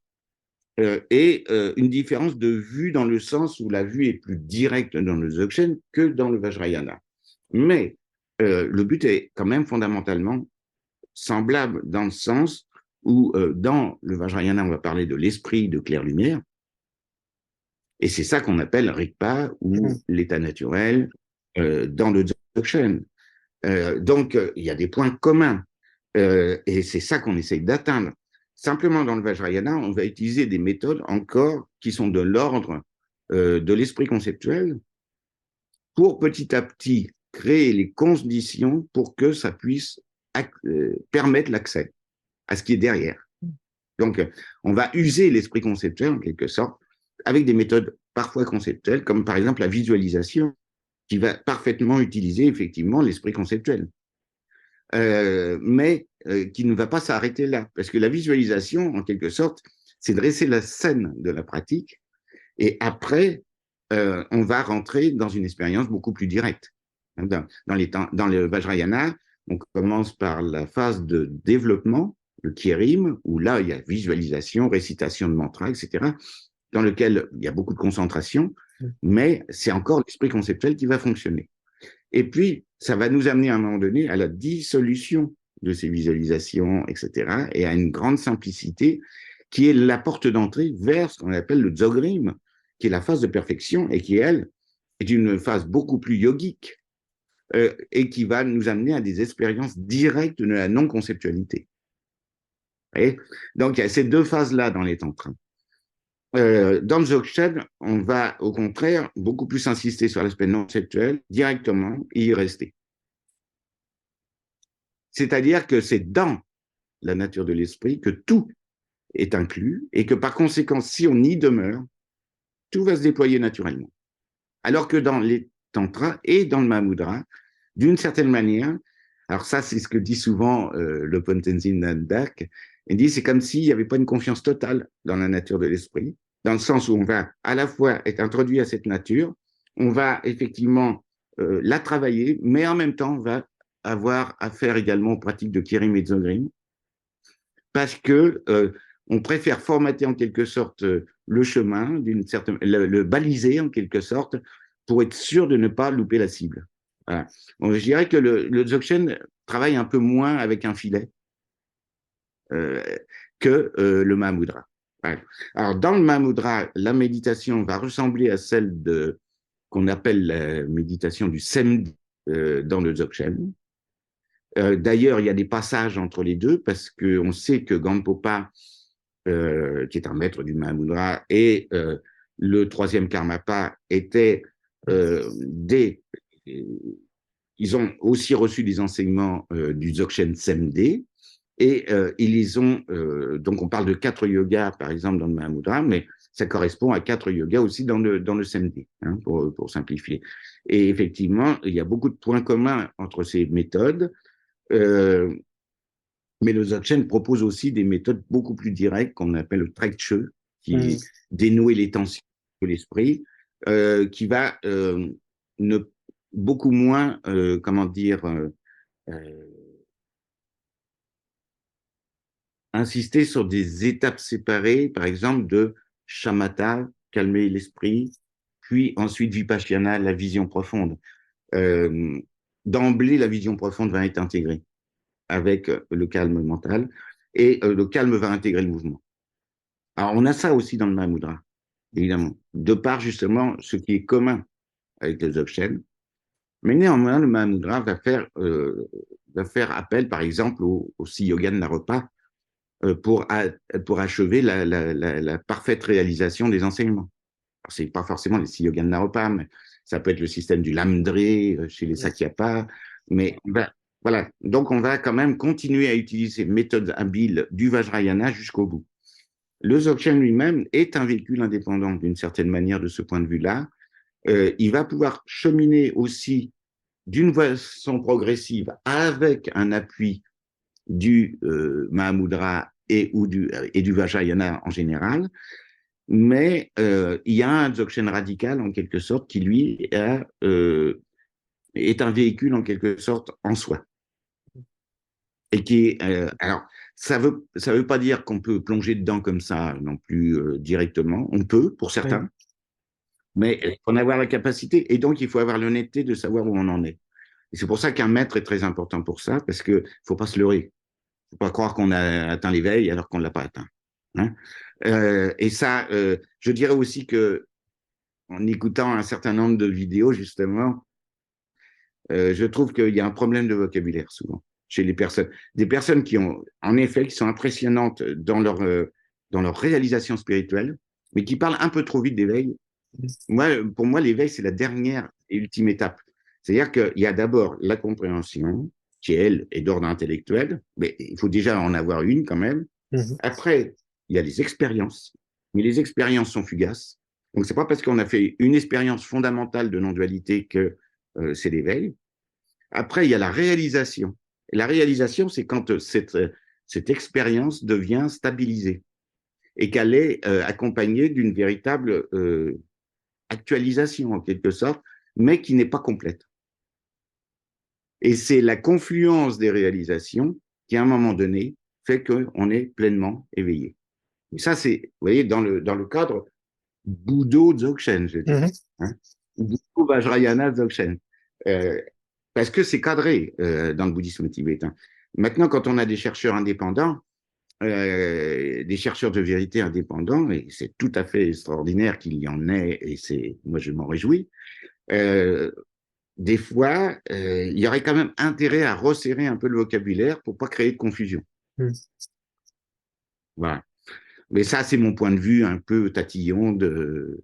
et une différence de vue dans le sens où la vue est plus directe dans le Dzogchen que dans le Vajrayana. Mais le but est quand même fondamentalement semblable dans le sens où dans le Vajrayana, on va parler de l'esprit de clair-lumière, et c'est ça qu'on appelle Rigpa ou Mhm. l'état naturel dans le Dzogchen. Donc, il y a des points communs et c'est ça qu'on essaye d'atteindre. Simplement, dans le Vajrayana, on va utiliser des méthodes encore qui sont de l'ordre de l'esprit conceptuel pour petit à petit créer les conditions pour que ça puisse permettre l'accès à ce qui est derrière. Donc, on va user l'esprit conceptuel en quelque sorte avec des méthodes parfois conceptuelles, comme par exemple la visualisation, qui va parfaitement utiliser effectivement l'esprit conceptuel, mais qui ne va pas s'arrêter là, parce que la visualisation, en quelque sorte, c'est dresser la scène de la pratique, et après, on va rentrer dans une expérience beaucoup plus directe. Dans le Vajrayana, on commence par la phase de développement, le Kierim, où là, il y a visualisation, récitation de mantras, etc., dans lequel il y a beaucoup de concentration, mais c'est encore l'esprit conceptuel qui va fonctionner. Et puis, ça va nous amener à un moment donné à la dissolution de ces visualisations, etc., et à une grande simplicité qui est la porte d'entrée vers ce qu'on appelle le Dzogrim, qui est la phase de perfection et qui, elle, est une phase beaucoup plus yogique et qui va nous amener à des expériences directes de la non-conceptualité. Donc, il y a ces deux phases-là dans les tantrins. Dans le Dzogchen, on va au contraire beaucoup plus insister sur l'aspect non conceptuel directement et y rester. C'est-à-dire que c'est dans la nature de l'esprit que tout est inclus et que par conséquent, si on y demeure, tout va se déployer naturellement. Alors que dans les tantras et dans le Mahamudra, d'une certaine manière, alors ça c'est ce que dit souvent le Tenzin Nandak, il dit c'est comme s'il n'y avait pas une confiance totale dans la nature de l'esprit, dans le sens où on va à la fois être introduit à cette nature, on va effectivement la travailler, mais en même temps on va avoir affaire également aux pratiques de Kirim et Dzogrim, parce que on préfère formater en quelque sorte le chemin, le baliser en quelque sorte, pour être sûr de ne pas louper la cible. Voilà. Donc, je dirais que le Dzogchen travaille un peu moins avec un filet euh, que le Mahamudra. Voilà. Alors, dans le Mahamudra, la méditation va ressembler à celle qu'on appelle la méditation du Semdi dans le Dzogchen. D'ailleurs, il y a des passages entre les deux parce qu'on sait que Gampopa, qui est un maître du Mahamudra, et le troisième Karmapa étaient ils ont aussi reçu des enseignements du Dzogchen Semde, Et ils les ont, donc on parle de 4 yogas, par exemple, dans le Mahamudra, mais ça correspond à 4 yogas aussi dans le samedi, hein, pour simplifier. Et effectivement, il y a beaucoup de points communs entre ces méthodes, euh, mais le Dzogchen propose aussi des méthodes beaucoup plus directes qu'on appelle le Trekche, qui Mhm. dénouer les tensions de l'esprit, qui va ne, beaucoup moins, comment dire, euh, insister sur des étapes séparées, par exemple de shamatha, calmer l'esprit, puis ensuite vipassana, la vision profonde. Euh, D'emblée, la vision profonde va être intégrée avec le calme mental et le calme va intégrer le mouvement. Alors, on a ça aussi dans le Mahamudra, évidemment, de par justement ce qui est commun avec le Dzogchen. Mais néanmoins, le Mahamudra va faire appel, par exemple, au Six Yoga de Naropa, pour achever la parfaite réalisation des enseignements. Ce n'est pas forcément les Six Yogas de Naropa, mais ça peut être le système du Lamdré chez les Sakyapa, mais voilà. Donc on va quand même continuer à utiliser ces méthodes habiles du Vajrayana jusqu'au bout. Le Dzogchen lui-même est un véhicule indépendant d'une certaine manière de ce point de vue-là. Il va pouvoir cheminer aussi d'une façon progressive avec un appui du Mahamudra et du Vajrayana en général, mais il y a un Dzogchen radical en quelque sorte qui lui est un véhicule en quelque sorte en soi. Et qui est, alors, ça veut pas dire qu'on peut plonger dedans comme ça non plus directement. On peut pour Oui. certains, mais il faut en avoir la capacité et donc il faut avoir l'honnêteté de savoir où on en est. Et c'est pour ça qu'un maître est très important pour ça, parce que faut pas se leurrer. Faut pas croire qu'on a atteint l'éveil alors qu'on ne l'a pas atteint. Hein. Et ça, je dirais aussi que en écoutant un certain nombre de vidéos, justement, je trouve qu'il y a un problème de vocabulaire souvent chez les personnes. Des personnes qui ont, en effet, qui sont impressionnantes dans leur réalisation spirituelle, mais qui parlent un peu trop vite d'éveil. Pour moi, l'éveil, c'est la dernière et ultime étape. C'est-à-dire qu'il y a d'abord la compréhension, qui, elle, est d'ordre intellectuel, mais il faut déjà en avoir une quand même. Mhm. Après, il y a les expériences, mais les expériences sont fugaces. Donc, c'est pas parce qu'on a fait une expérience fondamentale de non-dualité que c'est l'éveil. Après, il y a la réalisation. Et la réalisation, c'est quand cette expérience devient stabilisée et qu'elle est accompagnée d'une véritable actualisation, en quelque sorte, mais qui n'est pas complète. Et c'est la confluence des réalisations qui, à un moment donné, fait qu'on est pleinement éveillé. Et ça, c'est, vous voyez, dans le cadre Budo-Dzogchen, je dirais, Mhm. hein, Budo-Vajrayana-Dzogchen. Parce que c'est cadré dans le bouddhisme tibétain. Maintenant, quand on a des chercheurs indépendants, des chercheurs de vérité indépendants, et c'est tout à fait extraordinaire qu'il y en ait, et c'est, moi je m'en réjouis, euh, des fois, il y aurait quand même intérêt à resserrer un peu le vocabulaire pour pas créer de confusion. Mhm. Voilà. Mais ça, c'est mon point de vue un peu tatillon de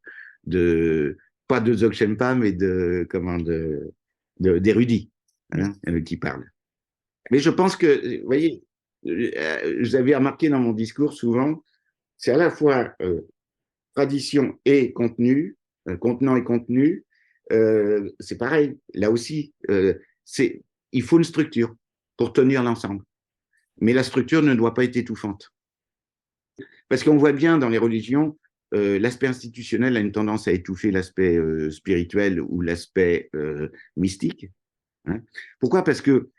pas de Dzogchenpa, mais d'érudits hein, qui parlent. Mais je pense que, vous voyez, vous avez remarqué dans mon discours souvent, c'est à la fois tradition et contenu, contenant et contenu, c'est pareil. Là aussi, il faut une structure pour tenir l'ensemble. Mais la structure ne doit pas être étouffante. Parce qu'on voit bien dans les religions, l'aspect institutionnel a une tendance à étouffer l'aspect spirituel ou l'aspect mystique. Hein. Pourquoi? Parce que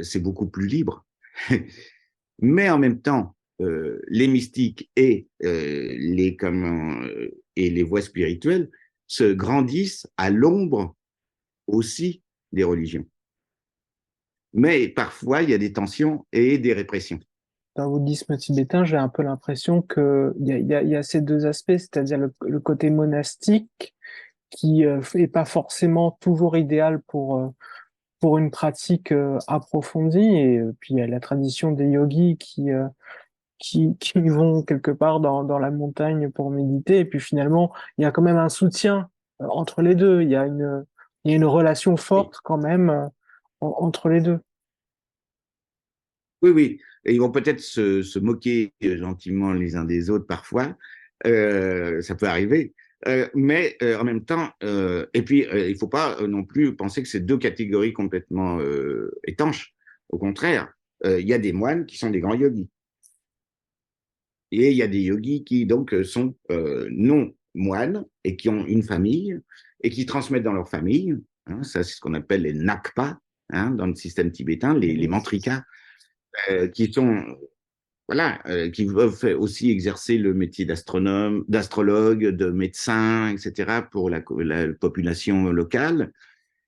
c'est beaucoup plus libre. Mais en même temps, les mystiques et les voies spirituelles se grandissent à l'ombre aussi des religions. Mais parfois, il y a des tensions et des répressions. Dans le bouddhisme tibétain, j'ai un peu l'impression il y a ces deux aspects, c'est-à-dire le côté monastique qui est pas forcément toujours idéal pour une pratique approfondie, et puis il y a la tradition des yogis qui vont quelque part dans la montagne pour méditer, et puis finalement, il y a quand même un soutien entre les deux, il y a une relation Et, forte quand même entre les deux. Oui, oui. Et ils vont peut-être se moquer gentiment les uns des autres parfois. Ça peut arriver. Mais en même temps, et puis il ne faut pas non plus penser que c'est deux catégories complètement étanches. Au contraire, il y a des moines qui sont des grands yogis. Et il y a des yogis qui donc sont non moines et qui ont une famille et qui transmettent dans leur famille. Hein, ça, c'est ce qu'on appelle les nakpa hein, dans le système tibétain, les Mhm. mantrikas, qui sont voilà, qui peuvent aussi exercer le métier d'astronome, d'astrologue, de médecin, etc., pour la population locale,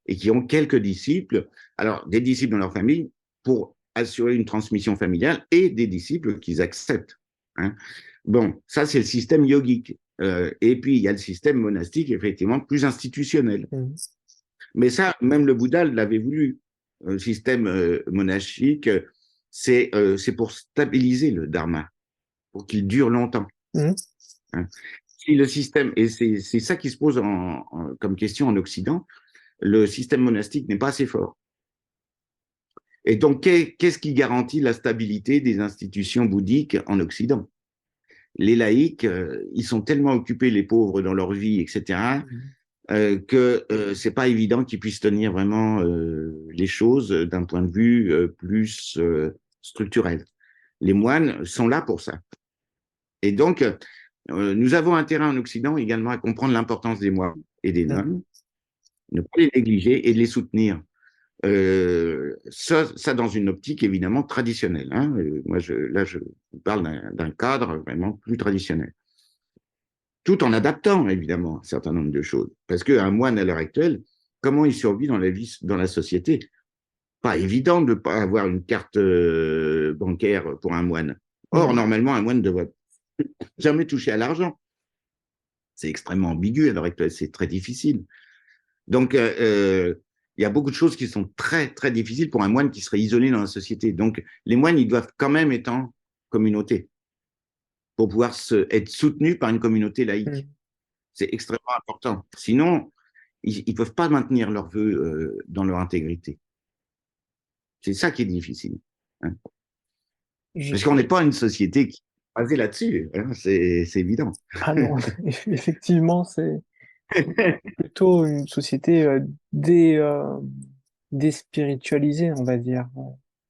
et qui ont quelques disciples, alors des disciples dans leur famille, pour assurer une transmission familiale, et des disciples qu'ils acceptent. Hein. Bon, ça c'est le système yogique. Et puis il y a le système monastique, effectivement, plus institutionnel. Mhm. Mais ça, même le Bouddha l'avait voulu. Le système monastique, c'est pour stabiliser le dharma pour qu'il dure longtemps. Mhm. Hein. Si le système, et c'est ça qui se pose comme question en Occident, le système monastique n'est pas assez fort. Et donc, qu'est-ce qui garantit la stabilité des institutions bouddhiques en Occident? Les laïcs, ils sont tellement occupés, les pauvres, dans leur vie, etc., Mhm. que c'est pas évident qu'ils puissent tenir vraiment les choses d'un point de vue plus structurel. Les moines sont là pour ça. Et donc, nous avons intérêt en Occident également à comprendre l'importance des moines et des Mhm. nonnes, ne pas les négliger et de les soutenir. Ça, dans une optique évidemment traditionnelle. Hein. Moi, là, je parle d'un cadre vraiment plus traditionnel. Tout en adaptant évidemment un certain nombre de choses. Parce qu'un moine à l'heure actuelle, comment il survit dans la vie, dans la société? Pas évident de ne pas avoir une carte bancaire pour un moine. Or, Mhm. normalement, un moine ne devrait jamais toucher à l'argent. C'est extrêmement ambigu à l'heure actuelle, c'est très difficile. Donc, il y a beaucoup de choses qui sont très, très difficiles pour un moine qui serait isolé dans la société. Donc, les moines, ils doivent quand même être en communauté pour pouvoir être soutenus par une communauté laïque. Mhm. C'est extrêmement important. Sinon, ils ne peuvent pas maintenir leurs vœux dans leur intégrité. C'est ça qui est difficile. Hein. Je- Parce qu'on n'est pas une société qui est basée là-dessus. Hein, c'est évident. Ah non, effectivement, c'est plutôt une société déspiritualisée, on va dire,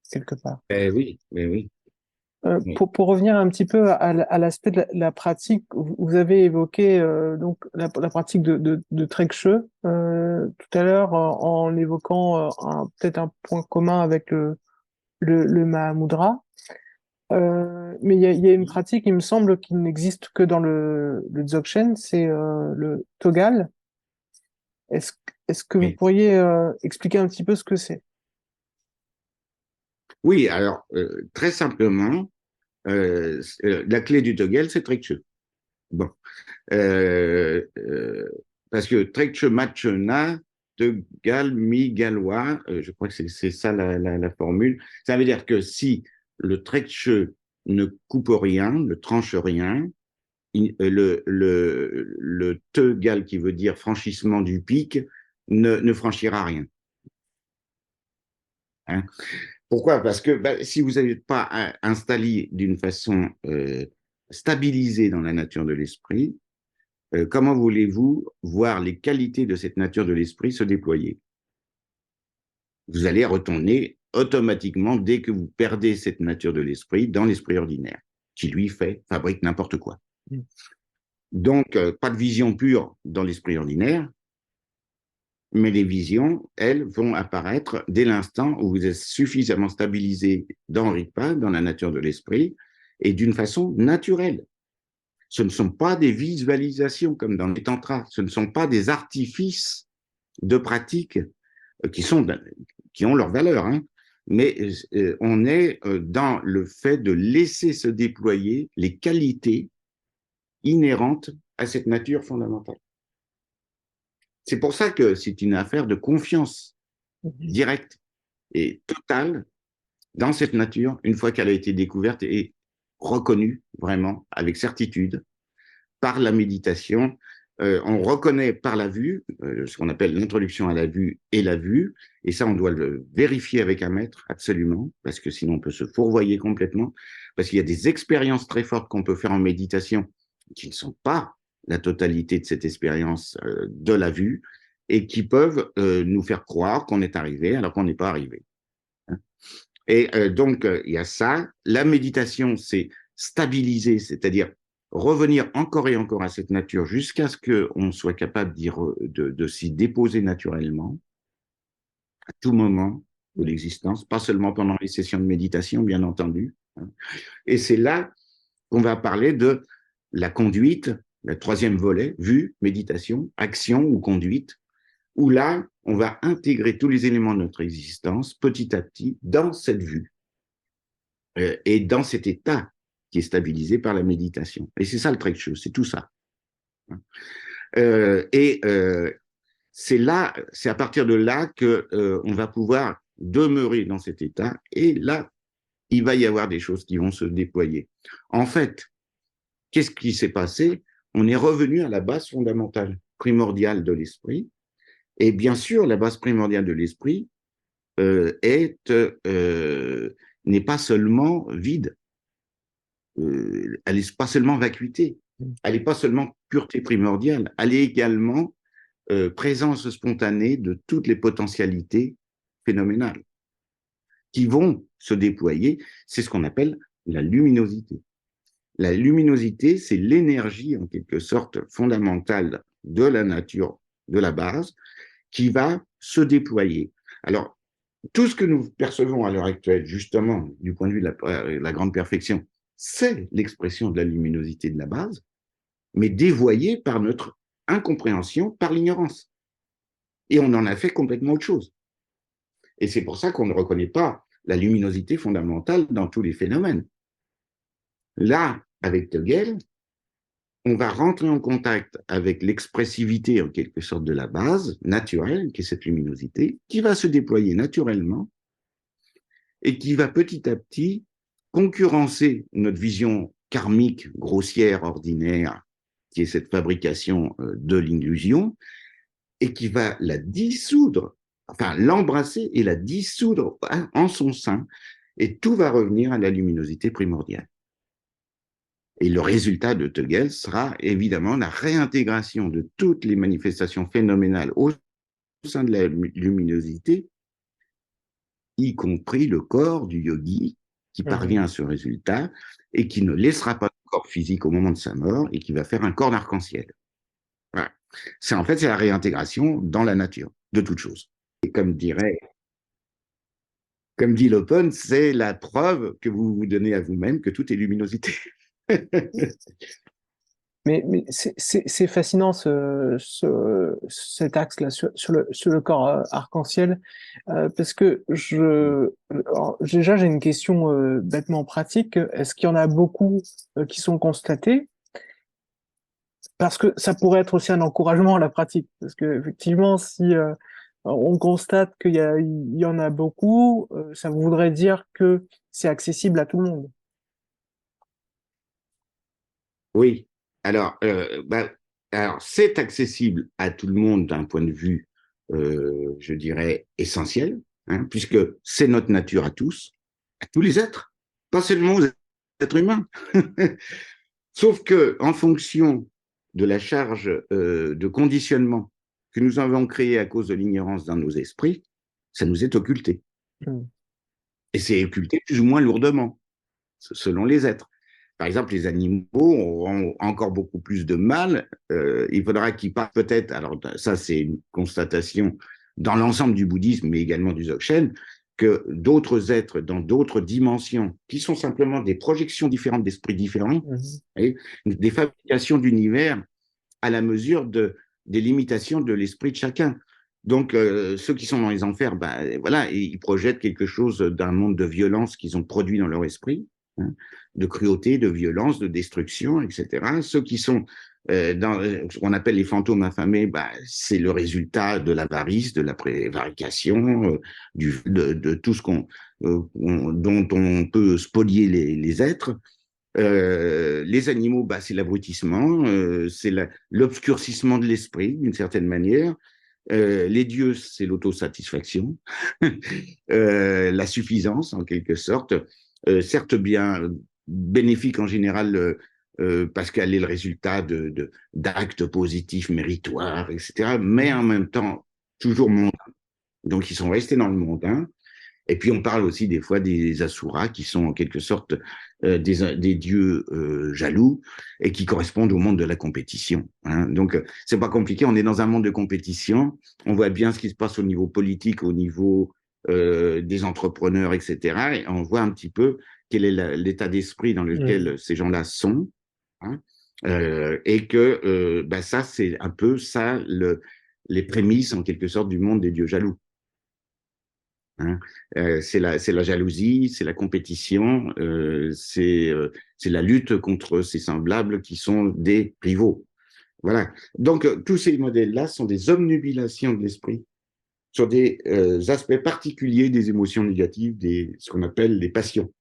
quelque part. Ben oui. Oui. Pour revenir un petit peu à l'aspect de la pratique, vous avez évoqué donc la pratique de Trekchö tout à l'heure en évoquant peut-être un point commun avec le Mahamudra. Mais il y a une pratique, il me semble, qui n'existe que dans le Dzogchen, c'est le Togal. Est-ce, est-ce que vous Oui. pourriez expliquer un petit peu ce que c'est? Oui, alors, très simplement, la clé du toggle, c'est Trekchö. Bon. Euh, euh, Parce que Trekchö Machena, Tegal Mi Galwa, je crois que c'est ça la formule. Ça veut dire que si le Trekchö ne coupe rien, ne tranche rien, le Tegal, qui veut dire franchissement du pic, ne franchira rien. Hein. Pourquoi? Parce que bah, si vous n'êtes pas installé d'une façon stabilisée dans la nature de l'esprit, comment voulez-vous voir les qualités de cette nature de l'esprit se déployer? Vous allez retourner automatiquement dès que vous perdez cette nature de l'esprit dans l'esprit ordinaire, qui lui fabrique n'importe quoi. Mm. Donc, pas de vision pure dans l'esprit ordinaire, mais les visions, elles, vont apparaître dès l'instant où vous êtes suffisamment stabilisé dans Ripa, dans la nature de l'esprit, et d'une façon naturelle. Ce ne sont pas des visualisations comme dans les tantras, ce ne sont pas des artifices de pratique qui, qui ont leur valeur, hein, mais on est dans le fait de laisser se déployer les qualités inhérentes à cette nature fondamentale. C'est pour ça que c'est une affaire de confiance Mhm. directe et totale dans cette nature, une fois qu'elle a été découverte et reconnue vraiment avec certitude par la méditation On reconnaît par la vue, ce qu'on appelle l'introduction à la vue et la vue, et ça, on doit le vérifier avec un maître, absolument, parce que sinon on peut se fourvoyer complètement, parce qu'il y a des expériences très fortes qu'on peut faire en méditation qui ne sont pas la totalité de cette expérience de la vue, et qui peuvent nous faire croire qu'on est arrivé alors qu'on n'est pas arrivé. Et donc, il y a ça. La méditation, c'est stabiliser, c'est-à-dire revenir encore et encore à cette nature jusqu'à ce qu'on soit capable de s'y déposer naturellement, à tout moment de l'existence, pas seulement pendant les sessions de méditation, bien entendu. Et c'est là qu'on va parler de la conduite, le troisième volet, vue, méditation, action ou conduite, où là, on va intégrer tous les éléments de notre existence petit à petit dans cette vue et dans cet état qui est stabilisé par la méditation. Et c'est ça le très chose, c'est tout ça. Et c'est là, c'est à partir de là que on va pouvoir demeurer dans cet état. Et là, il va y avoir des choses qui vont se déployer. En fait, qu'est-ce qui s'est passé? On est revenu à la base fondamentale, primordiale de l'esprit. Et bien sûr, la base primordiale de l'esprit n'est pas seulement vide, elle n'est pas seulement vacuité, elle n'est pas seulement pureté primordiale, elle est également présence spontanée de toutes les potentialités phénoménales qui vont se déployer. C'est ce qu'on appelle la luminosité. La luminosité, c'est l'énergie en quelque sorte fondamentale de la nature, de la base, qui va se déployer. Alors, tout ce que nous percevons à l'heure actuelle, justement, du point de vue de la grande perfection, c'est l'expression de la luminosité de la base, mais dévoyée par notre incompréhension, par l'ignorance. Et on en a fait complètement autre chose. Et c'est pour ça qu'on ne reconnaît pas la luminosité fondamentale dans tous les phénomènes. Là, avec Tegel, on va rentrer en contact avec l'expressivité, en quelque sorte, de la base naturelle, qui est cette luminosité, qui va se déployer naturellement et qui va petit à petit concurrencer notre vision karmique, grossière, ordinaire, qui est cette fabrication de l'illusion, et qui va la dissoudre, enfin l'embrasser et la dissoudre en son sein, et tout va revenir à la luminosité primordiale. Et le résultat de Tegel sera évidemment la réintégration de toutes les manifestations phénoménales au sein de la luminosité, y compris le corps du yogi qui parvient à ce résultat et qui ne laissera pas de corps physique au moment de sa mort et qui va faire un corps d'arc-en-ciel. Voilà. C'est en fait c'est la réintégration dans la nature de toute chose. Et comme dit l'Open, c'est la preuve que vous vous donnez à vous-même que tout est luminosité. Mais c'est fascinant cet axe-là sur le corps arc-en-ciel parce que déjà j'ai une question bêtement pratique. Est-ce qu'il y en a beaucoup qui sont constatés? Parce que ça pourrait être aussi un encouragement à la pratique. Parce que effectivement, si on constate il y en a beaucoup, ça voudrait dire que c'est accessible à tout le monde. Oui. Alors, alors c'est accessible à tout le monde d'un point de vue, je dirais, essentiel, hein, puisque c'est notre nature à tous les êtres, pas seulement aux êtres humains. Sauf que, en fonction de la charge de conditionnement que nous avons créée à cause de l'ignorance dans nos esprits, ça nous est occulté. Mm. Et c'est occulté plus ou moins lourdement, selon les êtres. Par exemple, les animaux auront encore beaucoup plus de mal. Il faudra qu'ils partent peut-être, alors ça c'est une constatation dans l'ensemble du bouddhisme, mais également du Dzogchen, que d'autres êtres dans d'autres dimensions, qui sont simplement des projections différentes d'esprits différents, et des fabrications d'univers à la mesure des limitations de l'esprit de chacun. Donc, ceux qui sont dans les enfers, voilà, ils projettent quelque chose d'un monde de violence qu'ils ont produit dans leur esprit, hein, de cruauté, de violence, de destruction, etc. Ceux qui sont dans ce qu'on appelle les fantômes affamés, c'est le résultat de l'avarice, de la prévarication, de tout ce dont on peut spolier les êtres. Les animaux, bah, c'est l'abrutissement, c'est l'obscurcissement de l'esprit, d'une certaine manière. Les dieux, c'est l'autosatisfaction, la suffisance, en quelque sorte. Certes bien bénéfique en général, parce qu'elle est le résultat d'actes positifs, méritoires, etc. Mais en même temps, toujours mondains. Donc, ils sont restés dans le mondain. Et puis on parle aussi des fois des asuras qui sont en quelque sorte des dieux jaloux et qui correspondent au monde de la compétition. Hein. Donc c'est pas compliqué, on est dans un monde de compétition, on voit bien ce qui se passe au niveau politique, au niveau des entrepreneurs, etc. Et on voit un petit peu quel est l'état d'esprit dans Mm. lequel ces gens-là sont. Hein. Et que bah, ça, c'est un peu ça, les prémices en quelque sorte du monde des dieux jaloux. Hein. C'est la jalousie, c'est la compétition, c'est la lutte contre ses semblables qui sont des rivaux. Voilà. Donc, tous ces modèles-là sont des obnubilations de l'esprit sur des aspects particuliers des émotions négatives, ce qu'on appelle les passions.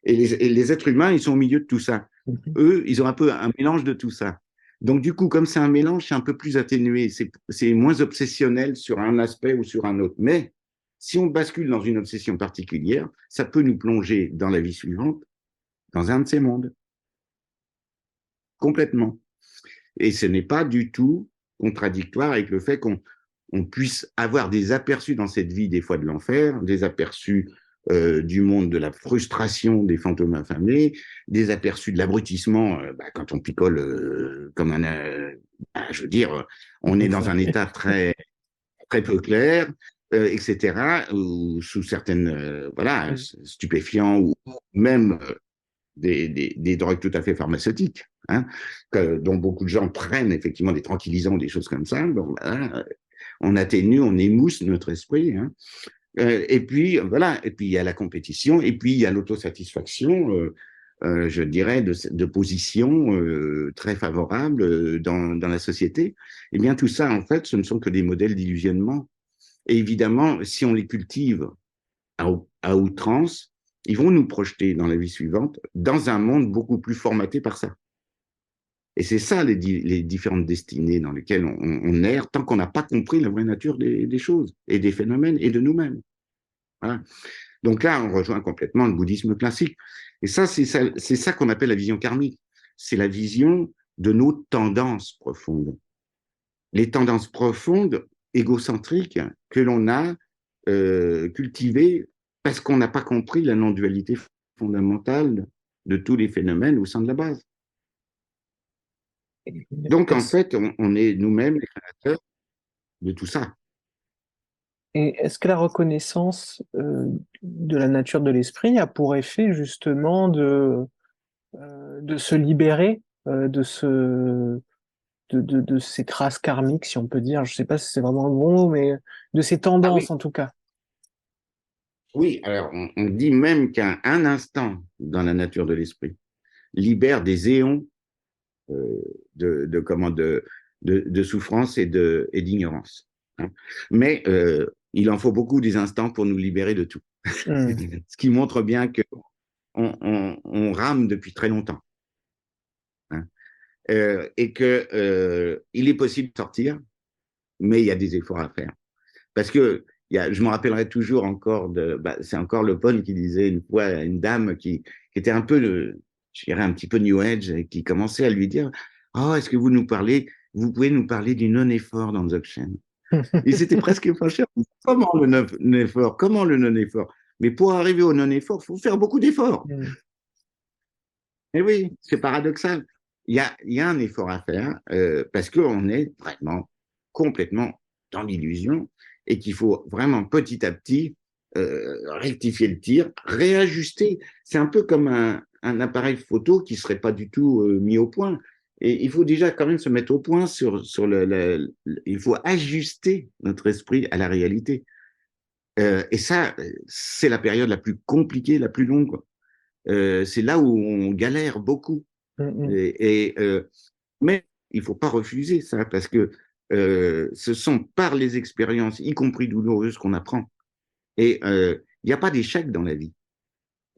Et les êtres humains, ils sont au milieu de tout ça. Mhm. Eux, ils ont un peu un mélange de tout ça. Donc, du coup, comme c'est un mélange, c'est un peu plus atténué, c'est moins obsessionnel sur un aspect ou sur un autre. Mais si on bascule dans une obsession particulière, ça peut nous plonger dans la vie suivante, dans un de ces mondes, complètement. Et ce n'est pas du tout contradictoire avec le fait qu'on puisse avoir des aperçus dans cette vie, des fois de l'enfer, des aperçus du monde de la frustration des fantômes affamés, des aperçus de l'abrutissement bah, quand on picole comme un... bah, je veux dire, on est dans un état très, très peu clair, etc., ou sous certaines voilà, Mm. stupéfiants, ou même des drogues tout à fait pharmaceutiques, hein, dont beaucoup de gens prennent effectivement des tranquillisants, des choses comme ça. Bon, voilà, on atténue, on émousse notre esprit. Hein. Et puis, voilà, et puis il y a la compétition, et puis il y a l'autosatisfaction, je dirais, de position très favorable dans la société. Eh bien, tout ça, en fait, ce ne sont que des modèles d'illusionnement. Et évidemment, si on les cultive à outrance, ils vont nous projeter dans la vie suivante dans un monde beaucoup plus formaté par ça. Et c'est ça les différentes destinées dans lesquelles on erre tant qu'on n'a pas compris la vraie nature des choses et des phénomènes et de nous-mêmes. Voilà. Donc là, on rejoint complètement le bouddhisme classique. Et ça, c'est ça qu'on appelle la vision karmique. C'est la vision de nos tendances profondes. Les tendances profondes, égocentriques, que l'on a cultivées parce qu'on n'a pas compris la non-dualité fondamentale de tous les phénomènes au sein de la base. Donc, en Est-ce, fait, on est nous-mêmes les créateurs de tout ça. et est-ce que la reconnaissance de la nature de l'esprit a pour effet justement de se libérer de ces traces karmiques, si on peut dire, je ne sais pas si c'est vraiment le bon mot, mais de ces Ah tendances oui, en tout cas. oui, alors on dit même qu'un instant dans la nature de l'esprit libère des éons euh, comment, de souffrance et d'ignorance. Hein. Mais il en faut beaucoup des instants pour nous libérer de tout. Hmm. Ce qui montre bien qu'on rame depuis très longtemps. Hein. Et que il est possible de sortir, mais il y a des efforts à faire. Parce que je me rappellerai toujours encore bah, c'est encore Le Pon qui disait une fois à une dame qui était un peu, je dirais un petit peu New Age, et qui commençait à lui dire, oh, est-ce que vous pouvez nous parler du non-effort dans Dzogchen? Et c'était presque fâcheux. Comment le non-effort? Comment le non-effort? Mais pour arriver au non-effort, il faut faire beaucoup d'efforts. Hmm. Et oui, c'est paradoxal. Il y a un effort à faire parce qu'on est vraiment complètement dans l'illusion et qu'il faut vraiment petit à petit rectifier le tir, réajuster. C'est un peu comme un appareil photo qui ne serait pas du tout mis au point. Et il faut déjà quand même se mettre au point sur il faut ajuster notre esprit à la réalité. Et ça, c'est la période la plus compliquée, la plus longue. C'est là où on galère beaucoup. Hmm. Hmm. Mais il ne faut pas refuser ça, parce que ce sont par les expériences, y compris douloureuses, qu'on apprend. Et il n'y a pas d'échec dans la vie,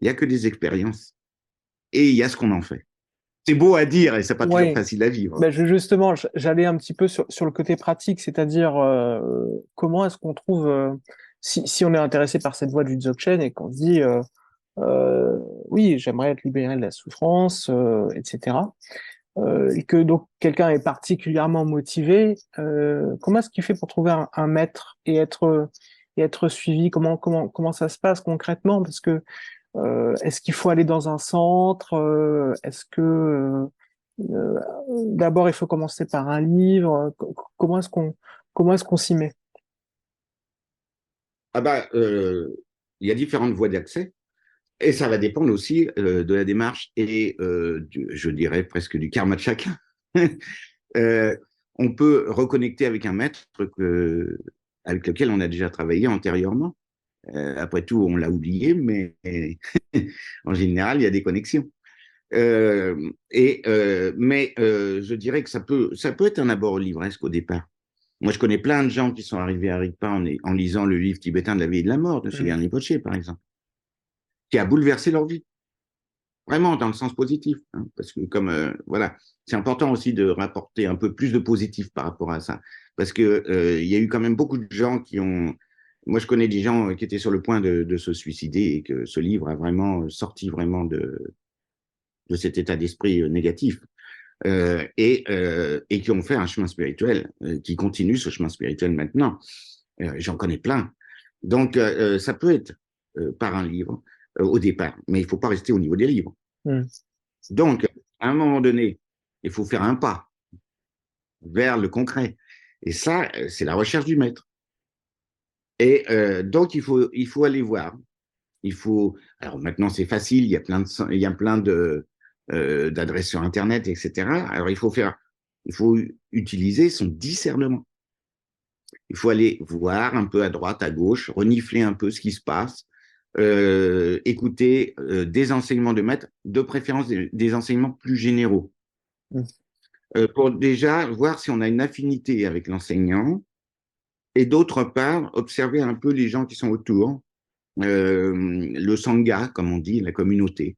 il n'y a que des expériences. et il y a ce qu'on en fait. C'est beau à dire et c'est pas toujours Ouais. facile à vivre. Ben, justement, j'allais un petit peu sur le côté pratique, c'est-à-dire comment est-ce qu'on trouve, si on est intéressé par cette voie du Dzogchen et qu'on se dit, euh, oui, j'aimerais être libéré de la souffrance, etc. Et que donc quelqu'un est particulièrement motivé, comment est-ce qu'il fait pour trouver un maître et être suivi? Comment ça se passe concrètement? Parce que est-ce qu'il faut aller dans un centre? Est-ce que euh, d'abord il faut commencer par un livre? Comment est-ce qu'on s'y met? Ah bah, il y a différentes voies d'accès et ça va dépendre aussi de la démarche et je dirais presque du karma de chacun. Euh, on peut reconnecter avec un maître avec lequel on a déjà travaillé antérieurement. Après tout, on l'a oublié, mais en général, il y a des connexions. Je dirais que ça peut être un abord livresque au départ. Moi, je connais plein de gens qui sont arrivés à Rigpa en lisant le livre tibétain de la vie et de la mort de Mm. Sri Rinpoché, par exemple, qui a bouleversé leur vie, vraiment dans le sens positif, hein, parce que comme voilà, c'est important aussi de rapporter un peu plus de positif par rapport à ça, parce que il y a eu quand même beaucoup de gens qui ont. Moi, je connais des gens qui étaient sur le point de se suicider et que ce livre a vraiment sorti vraiment de cet état d'esprit négatif. Et qui ont fait un chemin spirituel, qui continuent ce chemin spirituel maintenant. J'en connais plein. Donc, ça peut être par un livre au départ, mais il ne faut pas rester au niveau des livres. Mm. Donc, à un moment donné, il faut faire un pas vers le concret. Et ça, c'est la recherche du maître. Et donc, il faut aller voir. Il faut. Alors maintenant, c'est facile. Il y a plein de d'adresses sur Internet, etc. Alors il faut utiliser son discernement. Il faut aller voir un peu à droite, à gauche, renifler un peu ce qui se passe, écouter des enseignements de maître, de préférence des enseignements plus généraux, Mm. pour déjà voir si on a une affinité avec l'enseignant, et d'autre part, observer un peu les gens qui sont autour, le sangha, comme on dit, la communauté,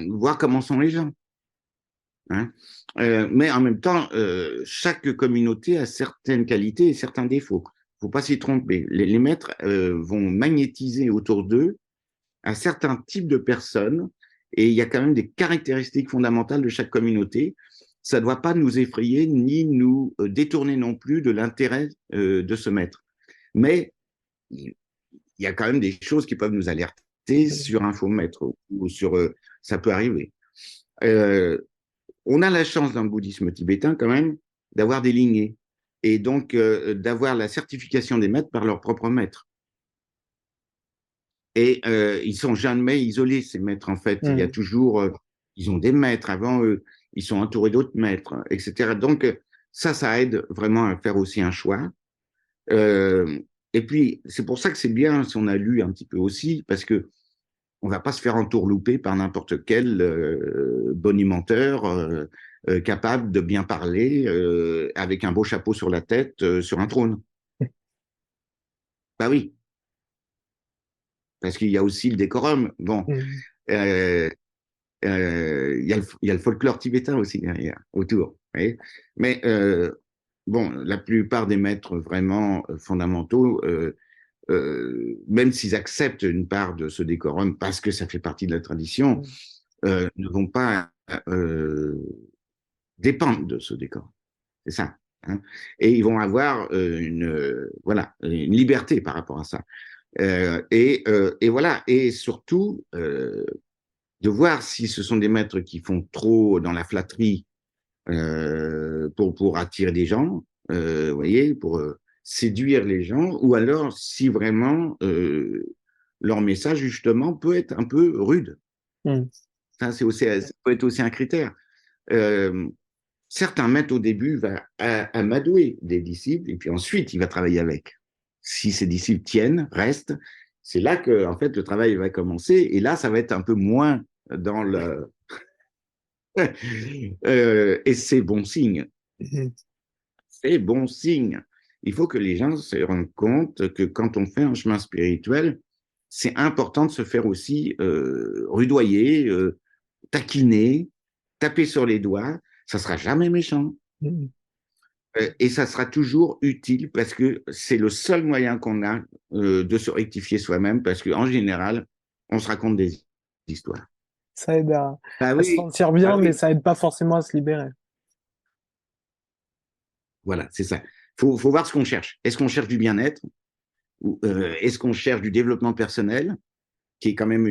voir comment sont les gens. Hein. Mais en même temps, chaque communauté a certaines qualités et certains défauts. Il ne faut pas s'y tromper. Les maîtres vont magnétiser autour d'eux un certain type de personnes et il y a quand même des caractéristiques fondamentales de chaque communauté. Ça ne doit pas nous effrayer ni nous détourner non plus de l'intérêt de ce maître. Mais il y a quand même des choses qui peuvent nous alerter sur un faux maître ou sur ça peut arriver. Euh, on a la chance dans le bouddhisme tibétain quand même d'avoir des lignées et donc d'avoir la certification des maîtres par leur propre maître. Et ils sont jamais isolés, ces maîtres, en fait. Il y a Mm. toujours, ils ont des maîtres avant eux, ils sont entourés d'autres maîtres, etc. Donc, ça aide vraiment à faire aussi un choix. Euh, et puis, c'est pour ça que c'est bien si on a lu un petit peu aussi, parce que on va pas se faire entourlouper par n'importe quel bonimenteur capable de bien parler avec un beau chapeau sur la tête sur un trône. Bah oui, parce qu'il y a aussi le décorum. Bon, Mm. euh, il y a le folklore tibétain aussi derrière, autour. Vous voyez. Mais bon, la plupart des maîtres vraiment fondamentaux, même s'ils acceptent une part de ce décorum parce que ça fait partie de la tradition, Mm. ne vont pas dépendre de ce décorum. C'est ça. Hein. Et ils vont avoir voilà, une liberté par rapport à ça. Et voilà. Et surtout, de voir si ce sont des maîtres qui font trop dans la flatterie pour attirer des gens, vous voyez, pour séduire les gens, ou alors si vraiment leur message, justement, peut être un peu rude. Mm. Ça peut être aussi un critère. Euh, certains maîtres, au début, va amadouer des disciples, et puis ensuite, il va travailler avec. Si ces disciples tiennent, restent, c'est là que, en fait, le travail va commencer, et là, ça va être un peu moins dans le... et c'est bon signe. Mm. C'est bon signe. Il faut que les gens se rendent compte que quand on fait un chemin spirituel, c'est important de se faire aussi rudoyer, taquiner, taper sur les doigts, ça sera jamais méchant. Mhm. Et ça sera toujours utile parce que c'est le seul moyen qu'on a de se rectifier soi-même parce qu'en général, on se raconte des histoires. Ça aide Ah à se oui, sentir ah bien, mais oui, ça aide pas forcément à se libérer. voilà, c'est ça. Faut voir ce qu'on cherche. Est-ce qu'on cherche du bien-être ou est-ce qu'on cherche du développement personnel qui est quand même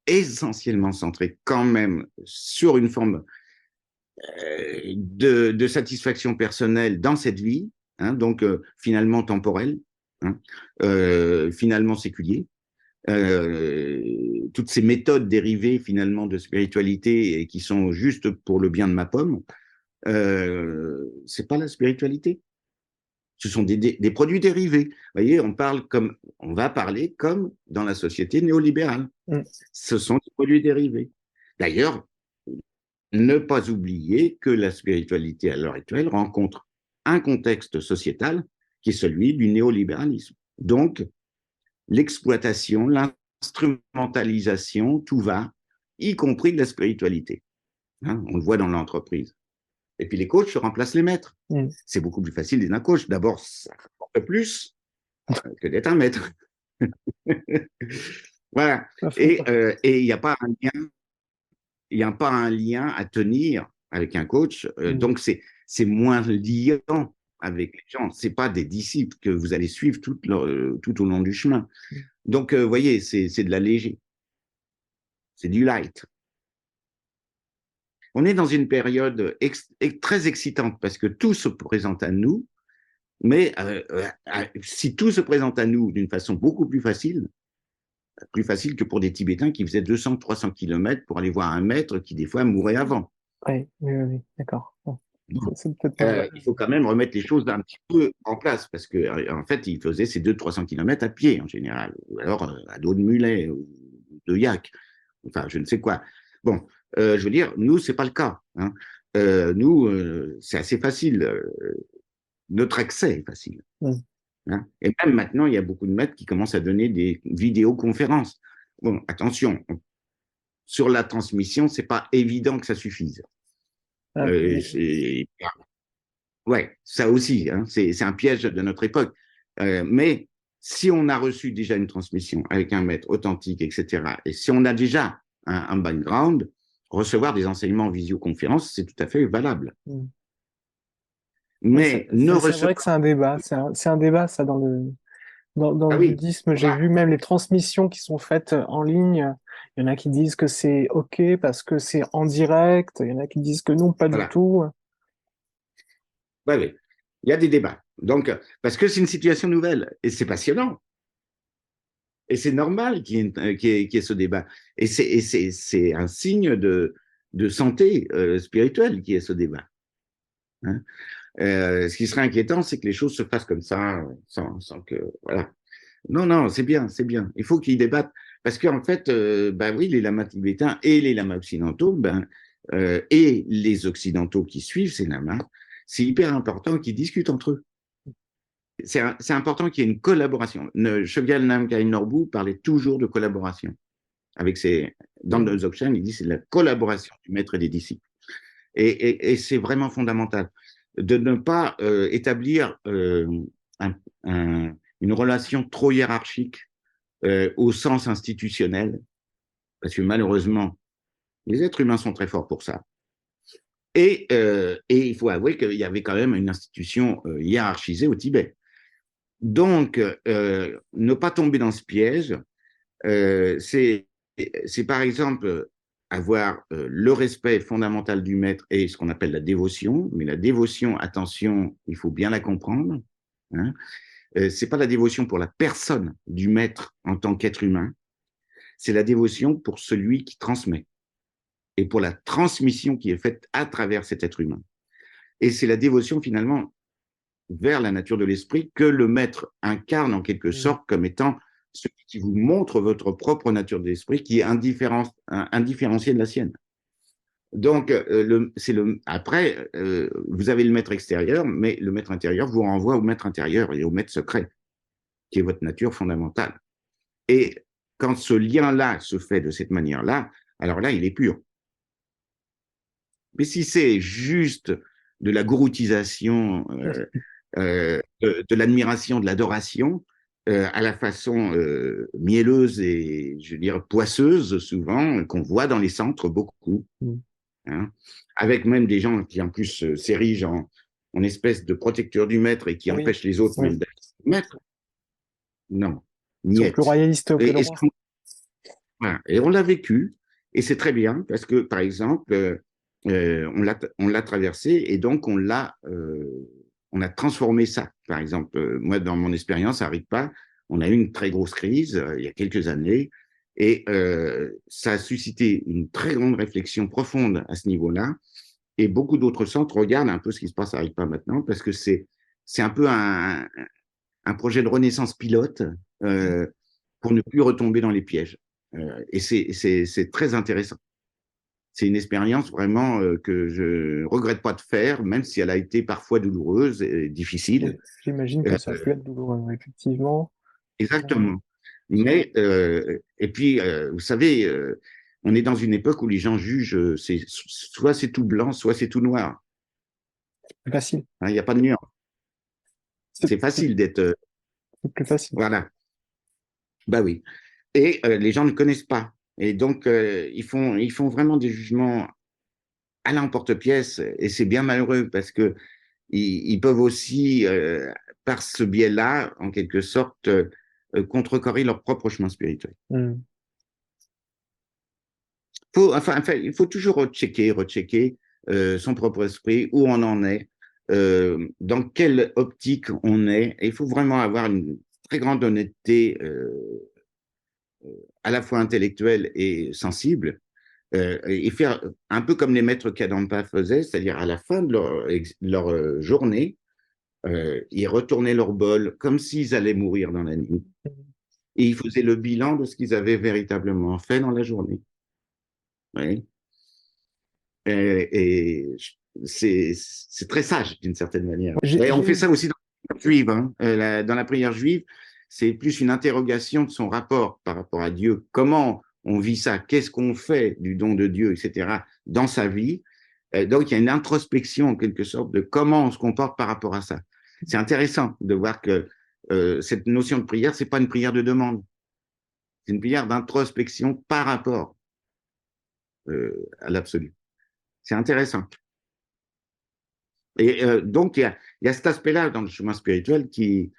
essentiellement centré quand même sur une forme de satisfaction personnelle dans cette vie, hein, donc finalement temporelle, hein, finalement séculier. Toutes ces méthodes dérivées finalement de spiritualité et qui sont juste pour le bien de ma pomme, c'est pas la spiritualité. Ce sont des produits dérivés. Vous voyez, on va parler comme dans la société néolibérale. Mm. Ce sont des produits dérivés. D'ailleurs, ne pas oublier que la spiritualité à l'heure actuelle rencontre un contexte sociétal qui est celui du néolibéralisme. Donc, l'exploitation, l'instrumentalisation, tout va, y compris de la spiritualité. Hein, on le voit dans l'entreprise. Et puis les coachs remplacent les maîtres. Mm. C'est beaucoup plus facile d'être un coach. D'abord, ça rapporte plus que d'être un maître. Voilà. Pas faux. Et il n'y a pas un lien, il n'y a pas un lien à tenir avec un coach. Mm. Donc c'est moins liant avec les gens. C'est pas des disciples que vous allez suivre tout au long du chemin. Donc, vous voyez, c'est de la léger. C'est du light. On est dans une période très excitante parce que tout se présente à nous, mais si tout se présente à nous d'une façon beaucoup plus facile que pour des Tibétains qui faisaient 200-300 kilomètres pour aller voir un maître qui, des fois, mourait avant. Oui, oui, oui, oui, d'accord. Bon. Bon. C'est peut-être pas. Il faut quand même remettre les choses un petit peu en place parce que en fait, ils faisaient ces 200-300 kilomètres à pied en général, ou alors à dos de mulet ou de yak, enfin, je ne sais quoi. Bon, je veux dire, nous, c'est pas le cas. Hein. Nous, c'est assez facile. Notre accès est facile. Mm. Hein. Et même maintenant, il y a beaucoup de maîtres qui commencent à donner des vidéoconférences. Bon, attention, sur la transmission, c'est pas évident que ça suffise. Ah, C'est ouais, ça aussi, hein, c'est un piège de notre époque. Mais si on a reçu déjà une transmission avec un maître authentique, etc., et si on a déjà un background, recevoir des enseignements en visioconférence, c'est tout à fait valable. mm. Ouais, Mais ne c'est vrai que recevoir... c'est un débat. C'est un débat, ça, dans Ah le oui, bouddhisme. J'ai voilà, vu même les transmissions qui sont faites en ligne. Il y en a qui disent que c'est OK parce que c'est en direct. Il y en a qui disent que non, pas du voilà. tout. Ouais, ouais. Il y a des débats. Donc, parce que c'est une situation nouvelle et c'est passionnant. Et c'est normal qu'il y ait ce débat. Et c'est un signe de santé spirituelle qu'il y ait ce débat. Hein. Ce qui serait inquiétant, c'est que les choses se fassent comme ça, sans que. Voilà. Non, non, c'est bien, c'est bien. Il faut qu'ils débattent. Parce qu'en fait, ben oui, les lamas tibétains et les lamas occidentaux, et les occidentaux qui suivent ces lamas, c'est hyper important qu'ils discutent entre eux. C'est important qu'il y ait une collaboration. Chogyal Namkhai Norbu parlait toujours de collaboration. Dans le Dzogchen, il dit c'est la collaboration du maître et des disciples. Et c'est vraiment fondamental de ne pas établir un, une relation trop hiérarchique au sens institutionnel, parce que malheureusement, les êtres humains sont très forts pour ça. Et il faut avouer qu'il y avait quand même une institution hiérarchisée au Tibet. Donc, ne pas tomber dans ce piège, c'est par exemple avoir le respect fondamental du maître et ce qu'on appelle la dévotion. Mais la dévotion, attention, il faut bien la comprendre. Hein. C'est pas la dévotion pour la personne du maître en tant qu'être humain, c'est la dévotion pour celui qui transmet et pour la transmission qui est faite à travers cet être humain. Et c'est la dévotion finalement vers la nature de l'esprit que le maître incarne en quelque sorte comme étant celui qui vous montre votre propre nature de l'esprit qui est indifférenciée de la sienne. Donc, après, vous avez le maître extérieur, mais le maître intérieur vous renvoie au maître intérieur et au maître secret, qui est votre nature fondamentale. Et quand ce lien-là se fait de cette manière-là, alors là, il est pur. Mais si c'est juste de la gouroutisation, de l'admiration, de l'adoration, à la façon mielleuse et, je veux dire, poisseuse, souvent, qu'on voit dans les centres beaucoup, Mm. hein, avec même des gens qui, en plus, s'érigent en espèce de protecteur du maître et qui Oui, empêchent les autres oui. même d'être maître. Non, Ils sont plus niette. royalistes que le Et, roi. voilà. Et on l'a vécu, et c'est très bien, parce que, par exemple, on l'a traversé, et donc on a transformé ça. Par exemple, moi, dans mon expérience à RIPA, on a eu une très grosse crise il y a quelques années, et ça a suscité une très grande réflexion profonde à ce niveau-là, et beaucoup d'autres centres regardent un peu ce qui se passe à RIPA maintenant, parce que c'est un peu un projet de renaissance pilote euh, pour ne plus retomber dans les pièges. Et c'est très intéressant. C'est une expérience vraiment que je regrette pas de faire, même si elle a été parfois douloureuse et Oui, difficile. j'imagine que Euh, ça a pu être douloureux, effectivement. Euh, exactement. Mais, et puis, vous savez, on est dans une époque où les gens jugent, soit c'est tout blanc, soit c'est tout noir. plus facile. Hein, il n'y a pas de nuance. C'est C'est c'est- facile d'être. c'est plus facile. Voilà. Bah oui. Et les gens ne connaissent pas. Et donc, ils font vraiment des jugements à l'emporte-pièce. Et c'est bien malheureux parce que ils peuvent aussi, par ce biais-là, en quelque sorte, contrecarrer leur propre chemin spirituel. Mm. Enfin, il faut toujours rechecker son propre esprit, où on en est, dans quelle optique on est. Et il faut vraiment avoir une très grande honnêteté, à la fois intellectuelle et sensible, et faire un peu comme les maîtres Kadampa faisaient, c'est-à-dire à la fin de leur journée, ils retournaient leur bol comme s'ils allaient mourir dans la nuit. Et ils faisaient le bilan de ce qu'ils avaient véritablement fait dans la journée. Oui. Et c'est très sage d'une certaine manière. Et on fait ça aussi dans la prière juive. Hein. Dans la prière juive, c'est plus une interrogation de son rapport par rapport à Dieu. Comment on vit ça? Qu'est-ce qu'on fait du don de Dieu, etc., dans sa vie? Donc, il y a une introspection, en quelque sorte, de comment on se comporte par rapport à ça. C'est intéressant de voir que cette notion de prière, c'est pas une prière de demande. C'est une prière d'introspection par rapport à l'absolu. C'est intéressant. Et donc, il y a cet aspect-là dans le chemin spirituel qui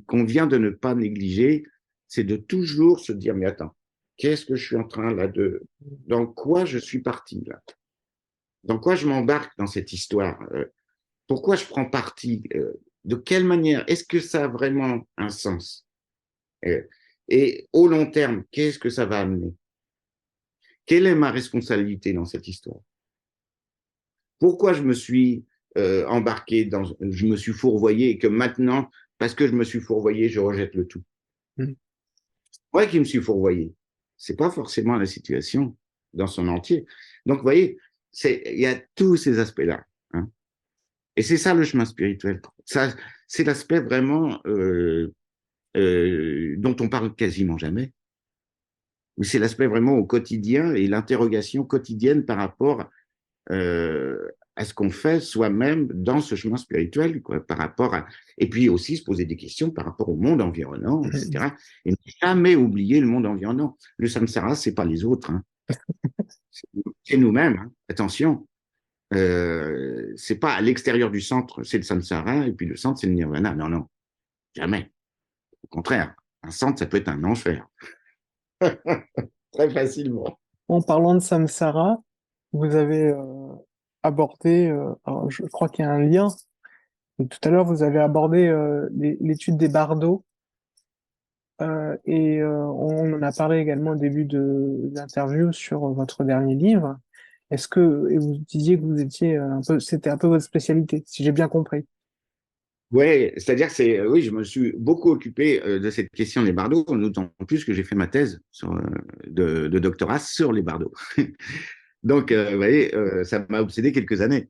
convient de ne pas négliger, c'est de toujours se dire, mais attends, qu'est-ce que je suis en train là de... Dans quoi je suis parti là? Dans quoi je m'embarque dans cette histoire? Pourquoi je prends parti? De quelle manière? Est-ce que ça a vraiment un sens? Euh, et au long terme, qu'est-ce que ça va amener? Quelle est ma responsabilité dans cette histoire? Pourquoi je me suis embarqué dans, je me suis fourvoyé et que maintenant, parce que je me suis fourvoyé, je rejette le tout. Mm. Moi qui me suis fourvoyé, c'est pas forcément la situation dans son entier. Donc, vous voyez, il y a tous ces aspects-là. Hein. Et c'est ça le chemin spirituel. Ça, c'est l'aspect vraiment dont on parle quasiment jamais. Mais c'est l'aspect vraiment au quotidien et l'interrogation quotidienne par rapport à ce qu'on fait soi-même dans ce chemin spirituel, quoi, par rapport à... Et puis aussi se poser des questions par rapport au monde environnant, etc. Et ne jamais oublier le monde environnant. Le samsara, c'est pas les autres, hein. C'est nous-mêmes. Hein. Attention, c'est pas à l'extérieur du centre, c'est le samsara, et puis le centre, c'est le nirvana. Non, non, jamais. Au contraire, un centre, ça peut être un enfer. Très facilement. En parlant de Samsara, vous avez abordé, alors je crois qu'il y a un lien. Et tout à l'heure, vous avez abordé l'étude des bardos. Et on en a parlé également au début de l'interview sur votre dernier livre. Est-ce que, et vous disiez que vous étiez un peu, c'était un peu votre spécialité, si j'ai bien compris. Oui, c'est-à-dire que oui, je me suis beaucoup occupé de cette question des bardeaux, d'autant plus que j'ai fait ma thèse de doctorat sur les bardeaux. Donc, vous voyez, ça m'a obsédé quelques années.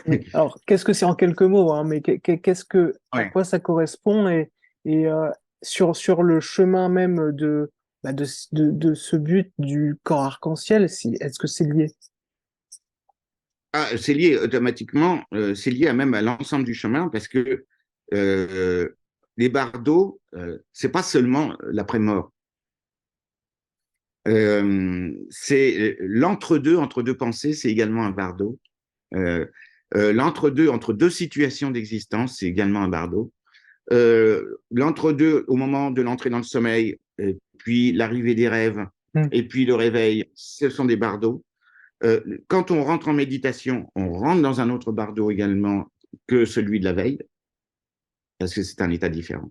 Mais alors, qu'est-ce que c'est en quelques mots, hein, mais qu'est-ce que, à Ouais. quoi ça correspond et sur le chemin même de, de ce but du camp arc-en-ciel? Est-ce que c'est lié? Ah, c'est lié automatiquement, c'est lié même à l'ensemble du chemin parce que euh, les bardeaux, c'est pas seulement l'après-mort. C'est l'entre-deux, entre deux pensées, c'est également un bardeau. Euh, l'entre-deux, entre deux situations d'existence, c'est également un bardeau. L'entre-deux, au moment de l'entrée dans le sommeil, puis l'arrivée des rêves, Hmm. et puis le réveil, ce sont des bardeaux. Quand on rentre en méditation, on rentre dans un autre bardeau également que celui de la veille, parce que c'est un état différent.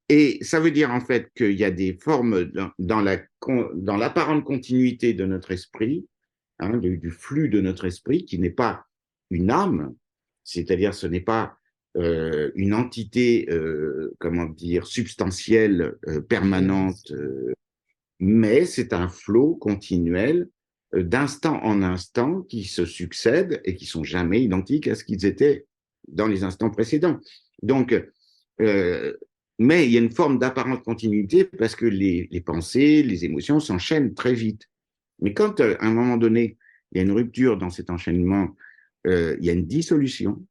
Et ça veut dire en fait qu'il y a des formes dans l'apparente continuité de notre esprit, hein, du flux de notre esprit, qui n'est pas une âme, c'est-à-dire ce n'est pas une entité, comment dire, substantielle, Hmm. permanente, mais c'est un flot continuel d'instant en instant qui se succèdent et qui sont jamais identiques à ce qu'ils étaient dans les instants précédents. Donc, euh, mais il y a une forme d'apparente continuité parce que les pensées, les émotions s'enchaînent très vite. Mais quand, à un moment donné, il y a une rupture dans cet enchaînement, il y a une dissolution,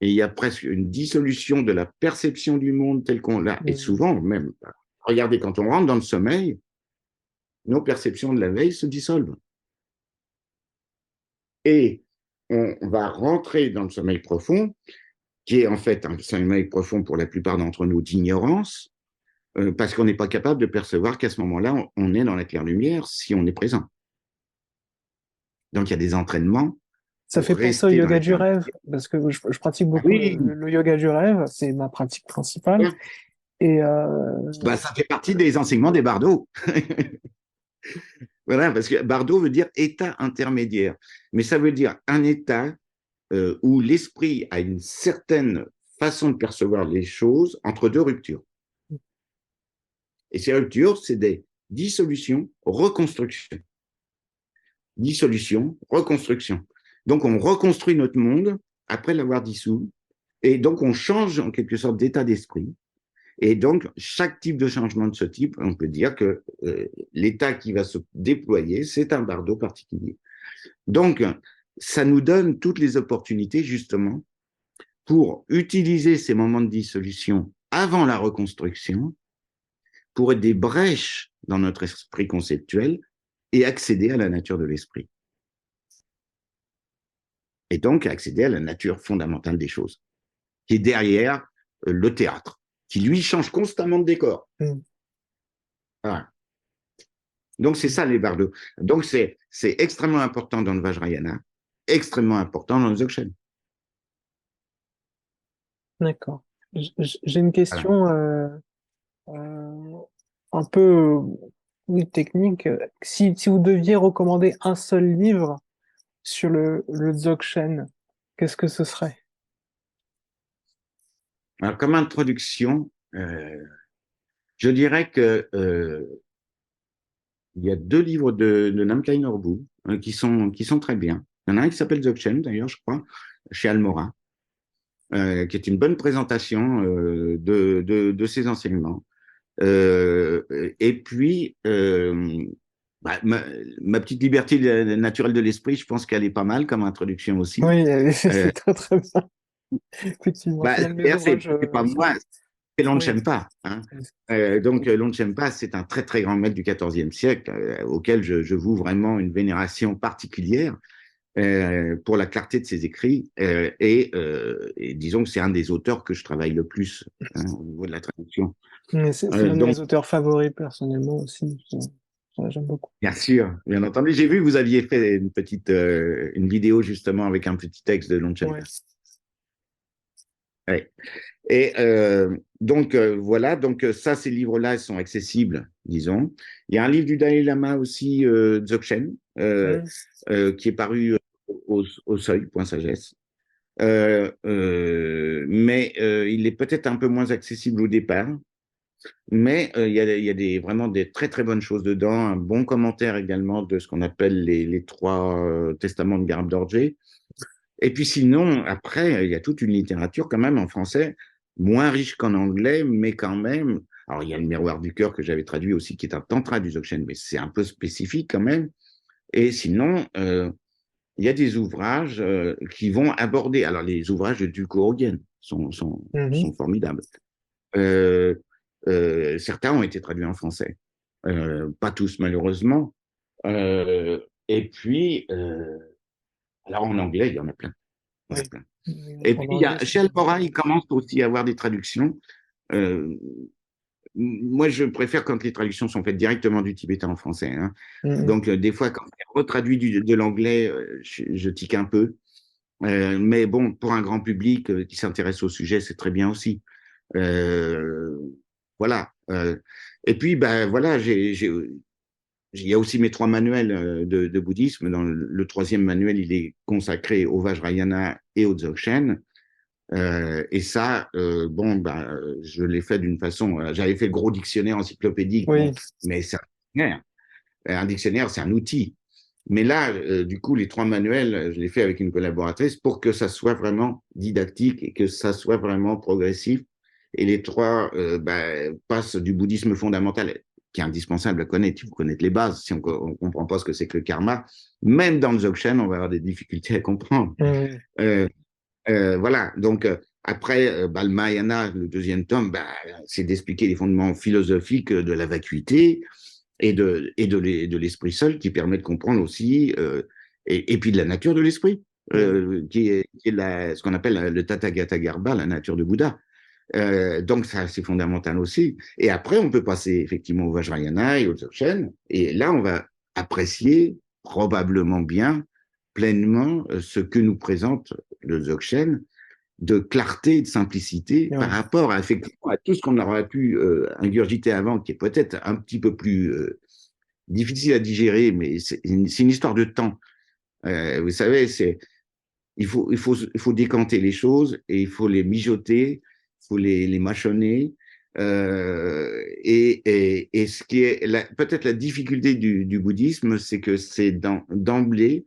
et il y a presque une dissolution de la perception du monde tel qu'on l'a, et Hmm. souvent même, regardez, quand on rentre dans le sommeil, nos perceptions de la veille se dissolvent. Et on va rentrer dans le sommeil profond, qui est en fait un sommeil profond pour la plupart d'entre nous d'ignorance, parce qu'on n'est pas capable de percevoir qu'à ce moment-là, on est dans la claire lumière si on est présent. Donc il y a des entraînements Ça pour fait penser au rester dans yoga la du claire rêve, lumière. parce que je pratique Ah beaucoup oui, le yoga du rêve, c'est ma pratique principale. Et bah, ça fait partie des enseignements des bardeaux. Voilà, parce que bardo veut dire état intermédiaire. Mais ça veut dire un état où l'esprit a une certaine façon de percevoir les choses entre deux ruptures. Et ces ruptures, c'est des dissolutions, reconstructions. Dissolution, reconstruction. Donc, on reconstruit notre monde après l'avoir dissous. Et donc, on change en quelque sorte d'état d'esprit. Et donc, chaque type de changement de ce type, on peut dire que l'état qui va se déployer, c'est un bardeau particulier. Donc, ça nous donne toutes les opportunités, justement, pour utiliser ces moments de dissolution avant la reconstruction, pour être des brèches dans notre esprit conceptuel et accéder à la nature de l'esprit. Et donc accéder à la nature fondamentale des choses, qui est derrière le théâtre, qui lui change constamment de décor. hmm. Voilà. Donc c'est ça les bardos. Donc c'est extrêmement important dans le Vajrayana, extrêmement important dans le Dzogchen. D'accord. J'ai une Voilà. question euh, un peu oui, technique. Si vous deviez recommander un seul livre sur le Dzogchen, qu'est-ce que ce serait? Alors, comme introduction, je dirais que il y a deux livres de Namkhai Norbu qui sont très bien. Il y en a un qui s'appelle Dzogchen, d'ailleurs, je crois, chez Almora, qui est une bonne présentation de ces enseignements. Euh, et puis, bah, ma petite liberté naturelle de l'esprit, je pense qu'elle est pas mal comme introduction aussi. Oui, Euh, c'est très très bien. Effectivement, bah, c'est l'un de mes d'ailleurs, ouvrages c'est pas moi, c'est oui. Longchenpa. Hein. Donc, Longchenpa, c'est un très, très grand maître du XIVe siècle auquel je voue vraiment une vénération particulière pour la clarté de ses écrits. Et disons que c'est un des auteurs que je travaille le plus hein, au niveau de la traduction. Mais c'est l'un de Donc, mes auteurs favoris personnellement aussi. J'aime beaucoup. bien sûr, bien entendu. J'ai vu que vous aviez fait une petite une vidéo justement avec un petit texte de Longchenpa. Ouais. Ouais. Et donc voilà, donc ça, ces livres-là sont accessibles, disons. Il y a un livre du Dalai Lama aussi, Dzogchen, Mm. qui est paru au Seuil, Point Sagesse. Mais il est peut-être un peu moins accessible au départ. Mais il y a vraiment des très très bonnes choses dedans. Un bon commentaire également de ce qu'on appelle les trois testaments de Garab Dorje. Et puis sinon, après, il y a toute une littérature quand même en français, moins riche qu'en anglais, mais quand même. Alors, il y a le miroir du cœur que j'avais traduit aussi, qui est un tantra du Dzogchen, mais c'est un peu spécifique quand même. Et sinon, il y a des ouvrages qui vont aborder. Alors, les ouvrages de Duko Hogen Mhm. sont formidables. Euh, certains ont été traduits en français. Pas tous, malheureusement. Euh, et puis, alors en anglais, il y en a plein. Il y en a Oui. plein. Et puis, En il y anglais, a, c'est chez bien. Almora, il commence aussi à avoir des traductions. Euh, Moi, je préfère quand les traductions sont faites directement du tibétain en français, hein. Mhm. Donc, des fois, quand c'est retraduit de l'anglais, je tique un peu. Mais bon, pour un grand public qui s'intéresse au sujet, c'est très bien aussi. Euh, voilà. Et puis, ben voilà, il y a aussi mes 3 manuels de bouddhisme. Dans le troisième manuel, il est consacré au Vajrayana et au Dzogchen. Et ça, bon, bah, je l'ai fait d'une façon. J'avais fait le gros dictionnaire encyclopédique, bon, Oui. mais c'est un dictionnaire. Un dictionnaire, c'est un outil. Mais là, du coup, les 3 manuels, je l'ai fait avec une collaboratrice pour que ça soit vraiment didactique et que ça soit vraiment progressif. Et les trois bah, passent du bouddhisme fondamental, qui est indispensable à connaître. Il faut connaître les bases. Si on ne comprend pas ce que c'est que le karma, même dans le Dzogchen, on va avoir des difficultés à comprendre. Mhm. Euh, voilà, donc après, bah, le Mahayana, le deuxième tome, bah, c'est d'expliquer les fondements philosophiques de la vacuité de l'esprit seul qui permet de comprendre aussi, et puis de la nature de l'esprit, Oui. qui est ce qu'on appelle le Tathagata Garbha, la nature de Bouddha. Donc ça, c'est fondamental aussi. Et après, on peut passer effectivement au Vajrayana et au Dzogchen, et là, on va apprécier probablement bien, pleinement, ce que nous présente le Dzogchen de clarté et de simplicité par Oui. rapport à, effectivement, à tout ce qu'on aurait pu ingurgiter avant, qui est peut-être un petit peu plus difficile à digérer, mais c'est une histoire de temps. Vous savez, il faut décanter les choses et il faut les mijoter, il faut les mâchonner. Et ce qui est peut-être la difficulté du bouddhisme, c'est que c'est d'emblée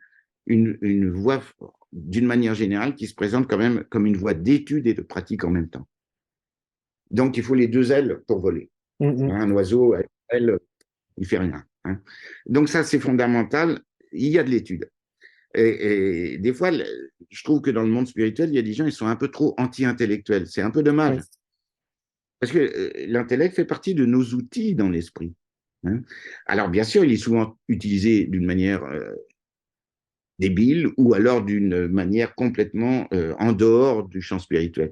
une voie, d'une manière générale, qui se présente quand même comme une voie d'étude et de pratique en même temps. Donc, il faut les 2 ailes pour voler. Mhm. Un oiseau, avec une aile, il fait rien, hein. Donc, ça, c'est fondamental. Il y a de l'étude. Et des fois, je trouve que dans le monde spirituel, il y a des gens, ils sont un peu trop anti-intellectuels. C'est un peu dommage. Oui. Parce que l'intellect fait partie de nos outils dans l'esprit, hein. Alors, bien sûr, il est souvent utilisé d'une manière débile ou alors d'une manière complètement en dehors du champ spirituel.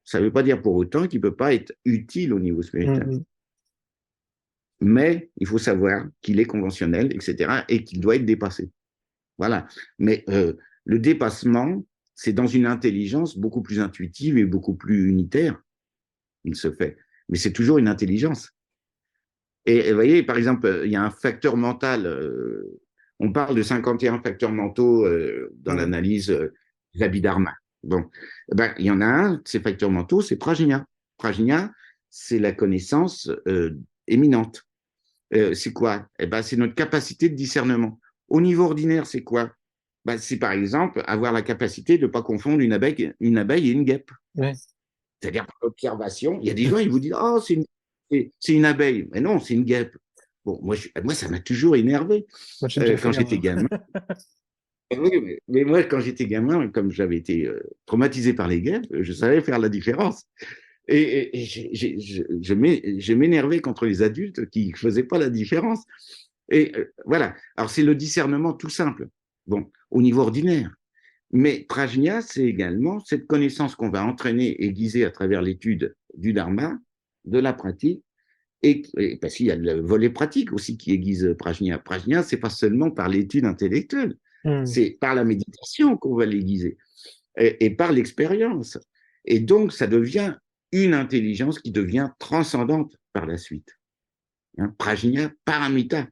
Ça ne veut pas dire pour autant qu'il ne peut pas être utile au niveau spirituel. Mhm. Mais il faut savoir qu'il est conventionnel, etc., et qu'il doit être dépassé. Voilà. Mais le dépassement, c'est dans une intelligence beaucoup plus intuitive et beaucoup plus unitaire, il se fait. Mais c'est toujours une intelligence. Et vous voyez, par exemple, il y a un facteur mental. On parle de 51 facteurs mentaux dans Oui. l'analyse des Abhidharma. Bon, ben, il y en a un, de ces facteurs mentaux, c'est Prajna. Prajna, c'est la connaissance éminente. C'est quoi? Eh ben, c'est notre capacité de discernement. Au niveau ordinaire, c'est quoi? Ben, c'est par exemple avoir la capacité de ne pas confondre une abeille et une guêpe. Oui. C'est-à-dire par l'observation, il y a des gens, ils vous disent, oh, c'est une abeille. Mais non, c'est une guêpe. Bon, moi ça m'a toujours énervé Moi, j'ai déjà fait quand j'étais l'erreur. gamin. Oui, mais moi, quand j'étais gamin, comme j'avais été traumatisé par les guêpes, je savais faire la différence. Et je m'énervais contre les adultes qui ne faisaient pas la différence. Et voilà. Alors, c'est le discernement tout simple. Bon, au niveau ordinaire. Mais prajna, c'est également cette connaissance qu'on va entraîner et guiser à travers l'étude du dharma, de la pratique, et parce qu'il y a le volet pratique aussi qui aiguise prajna. Prajna, c'est pas seulement par l'étude intellectuelle, Mhm. c'est par la méditation qu'on va l'aiguiser et par l'expérience. Et donc, ça devient une intelligence qui devient transcendante par la suite, hein. Prajna paramita,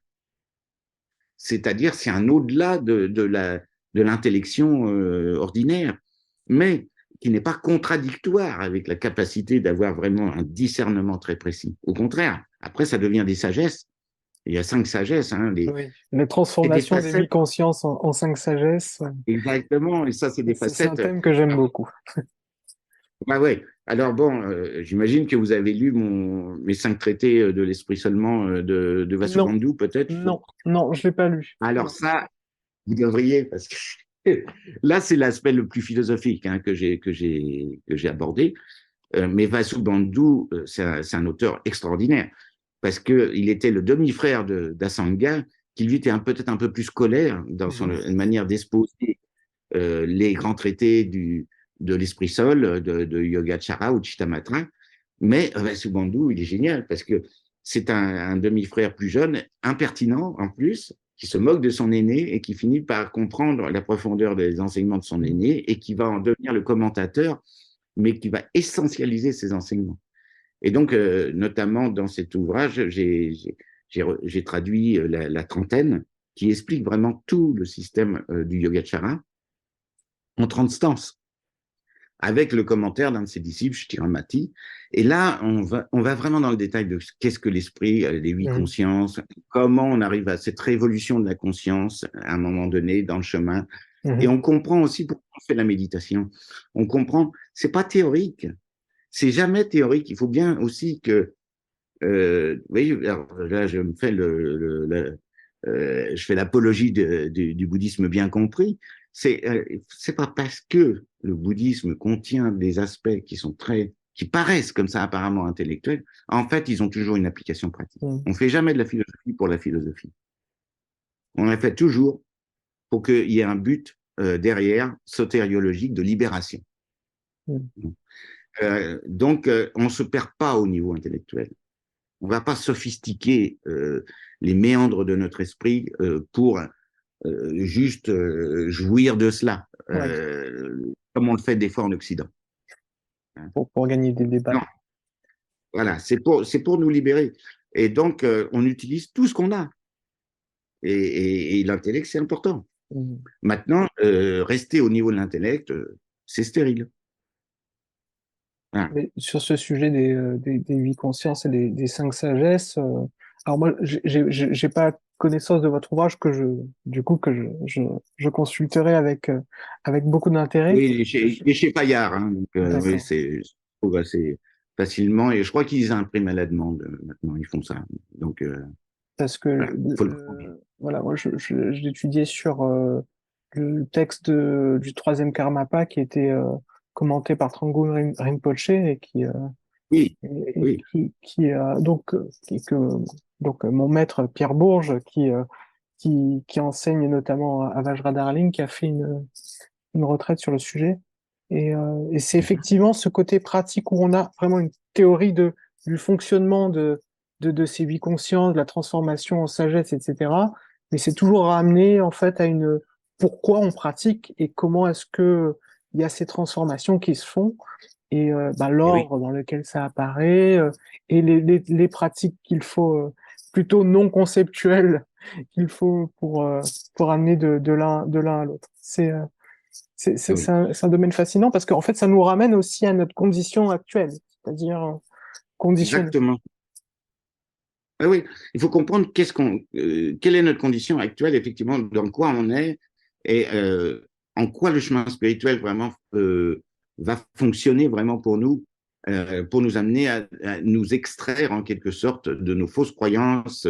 c'est-à-dire c'est un au-delà de l'intellection ordinaire, mais qui n'est pas contradictoire avec la capacité d'avoir vraiment un discernement très précis. Au contraire, après, ça devient des sagesses. Il y a 5 sagesses, hein, Oui. La et des transformation des facettes. mi-consciences en 5 sagesses, Exactement, et ça, c'est des c'est un facettes. thème que j'aime beaucoup. Bah ouais. Alors bon, j'imagine que vous avez lu mes 5 traités de l'esprit seulement de Non, Vasubandhu, peut-être. non, non, je l'ai pas lu. Alors Non. ça, vous devriez, parce que là, c'est l'aspect le plus philosophique hein, que j'ai abordé. Mais Vasubandhu, c'est un auteur extraordinaire, parce qu'il était le demi-frère d'Asanga, qui lui était peut-être un peu plus scolaire dans son Mhm. manière d'exposer les grands traités de l'esprit sol, de Yogacara ou Chittamatra. Mais Vasubandhu, il est génial parce que c'est un demi-frère plus jeune, impertinent en plus, qui se moque de son aîné et qui finit par comprendre la profondeur des enseignements de son aîné et qui va en devenir le commentateur, mais qui va essentialiser ses enseignements. Et donc, notamment dans cet ouvrage, j'ai traduit la trentaine qui explique vraiment tout le système du Yogacara en 30 stances, avec le commentaire d'un de ses disciples, Shtiramati. Et là, on va vraiment dans le détail de qu'est-ce que l'esprit, les 8 consciences, comment on arrive à cette révolution de la conscience à un moment donné dans le chemin. Et Mhm. on comprend aussi pourquoi on fait la méditation. On comprend, c'est pas théorique, c'est jamais théorique. Il faut bien aussi que, vous voyez, alors là, je me fais je fais l'apologie du bouddhisme bien compris. C'est pas parce que le bouddhisme contient des aspects qui paraissent comme ça apparemment intellectuels. En fait, ils ont toujours une application pratique. Mhm. On fait jamais de la philosophie pour la philosophie. On la fait toujours pour qu'il y ait un but derrière sotériologique de libération. Mhm. Donc, on ne se perd pas au niveau intellectuel. On ne va pas sophistiquer les méandres de notre esprit pour juste jouir de cela, Ouais, comme on le fait des fois en Occident. Hein. pour gagner des débats. Non, voilà, c'est pour nous libérer. Et donc, on utilise tout ce qu'on a. Et l'intellect, c'est important. Mhm. Maintenant, rester au niveau de l'intellect, c'est stérile. Voilà. Mais sur ce sujet des 8 consciences et des 5 sagesses, alors moi, j'ai pas connaissance de votre ouvrage du coup, je consulterai avec beaucoup d'intérêt. Oui, il est chez Payard, hein, donc oui, D'accord. c'est se trouve assez facilement. Et je crois qu'ils impriment à la demande maintenant, ils font ça. Donc, Parce que voilà, faut le prendre bien. voilà, moi, je l'étudiais sur le texte du troisième Karmapa qui était commenté par Trungpa Rinpoche et Oui, oui, mon maître Pierre Bourges qui enseigne notamment à Vajradarling, qui a fait une retraite sur le sujet. Et c'est effectivement ce côté pratique où on a vraiment une théorie du fonctionnement de ces 8 consciences, de la transformation en sagesse, etc. Mais c'est toujours ramené en fait à pourquoi on pratique et comment est-ce que il y a ces transformations qui se font et et oui, l'ordre dans lequel ça apparaît et les pratiques qu'il faut plutôt non conceptuelles qu'il faut pour amener de l'un à l'autre. C'est ah c'est- oui, c'est un, c'est un domaine fascinant parce qu'en fait, ça nous ramène aussi à notre condition actuelle, c'est-à-dire conditionnée. exactement. Ah oui, il faut comprendre quelle est notre condition actuelle, effectivement, dans quoi on est et en quoi le chemin spirituel vraiment va fonctionner vraiment pour nous amener à nous extraire en quelque sorte de nos fausses croyances,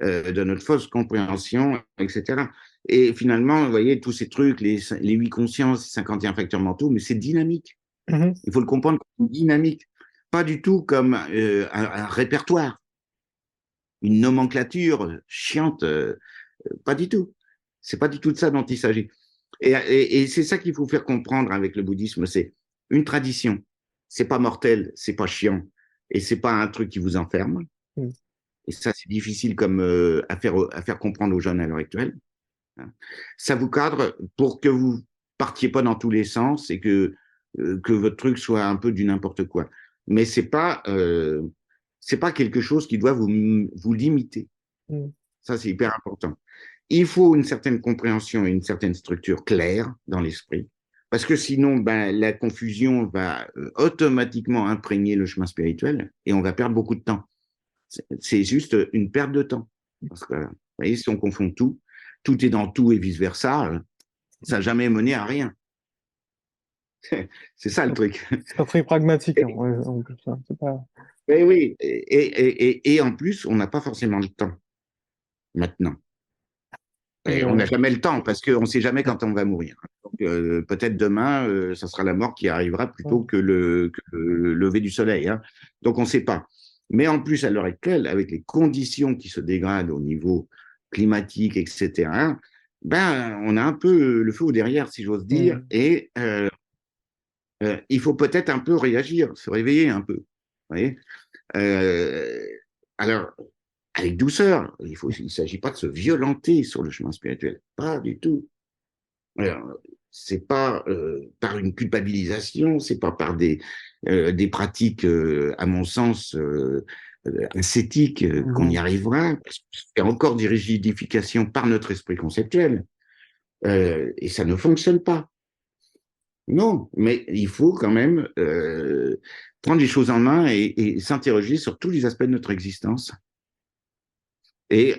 de notre fausse compréhension, etc. Et finalement, vous voyez, tous ces trucs, les 8 consciences, 51 facteurs mentaux, mais c'est dynamique. Mhm, Il faut le comprendre comme dynamique, pas du tout comme un répertoire, une nomenclature chiante, pas du tout. C'est pas du tout de ça dont il s'agit. Et c'est ça qu'il faut faire comprendre avec le bouddhisme, c'est une tradition. C'est pas mortel, c'est pas chiant, et c'est pas un truc qui vous enferme. mhm, Et ça, c'est difficile comme à faire comprendre aux jeunes à l'heure actuelle. Hein. Ça vous cadre pour que vous partiez pas dans tous les sens et que votre truc soit un peu du n'importe quoi. Mais c'est pas quelque chose qui doit vous limiter. mhm, Ça, c'est hyper important. Il faut une certaine compréhension et une certaine structure claire dans l'esprit, parce que sinon, ben, la confusion va automatiquement imprégner le chemin spirituel et on va perdre beaucoup de temps. C'est juste une perte de temps. Parce que, vous voyez, si on confond tout, tout est dans tout et vice-versa, ça n'a jamais mené à rien. C'est ça le truc. C'est pas très pragmatique, hein, ouais, en plus, hein, c'est pas... Et oui, et en plus, on n'a pas forcément le temps maintenant. Et Et, on n'a jamais le temps parce qu'on ne sait jamais quand on va mourir. Donc, peut-être demain, ça sera la mort qui arrivera plutôt que le lever du soleil, hein. Donc, on ne sait pas. Mais en plus, à l'heure actuelle, avec les conditions qui se dégradent au niveau climatique, etc., ben, on a un peu le feu au derrière, si j'ose dire, mm, et il faut peut-être un peu réagir, se réveiller un peu. Vous voyez. Euh, alors, avec douceur. Il ne s'agit pas de se violenter sur le chemin spirituel. Pas du tout. Alors, c'est pas par une culpabilisation, c'est pas par des pratiques, à mon sens, ascétiques qu'on y mhm. arrivera, parce qu'il y a encore des rigidifications par notre esprit conceptuel, et ça ne fonctionne pas. Non, mais il faut quand même prendre les choses en main et s'interroger sur tous les aspects de notre existence et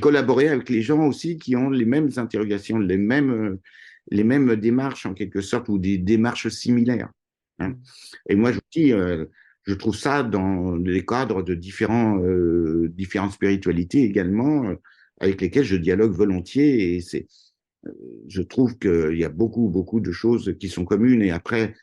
collaborer avec les gens aussi qui ont les mêmes interrogations, les mêmes démarches en quelque sorte ou des démarches similaires, hein. Et moi, je vous dis, je trouve ça dans les cadres de différentes spiritualités également, avec lesquelles je dialogue volontiers. Et je trouve qu'il y a beaucoup, beaucoup de choses qui sont communes. Et après,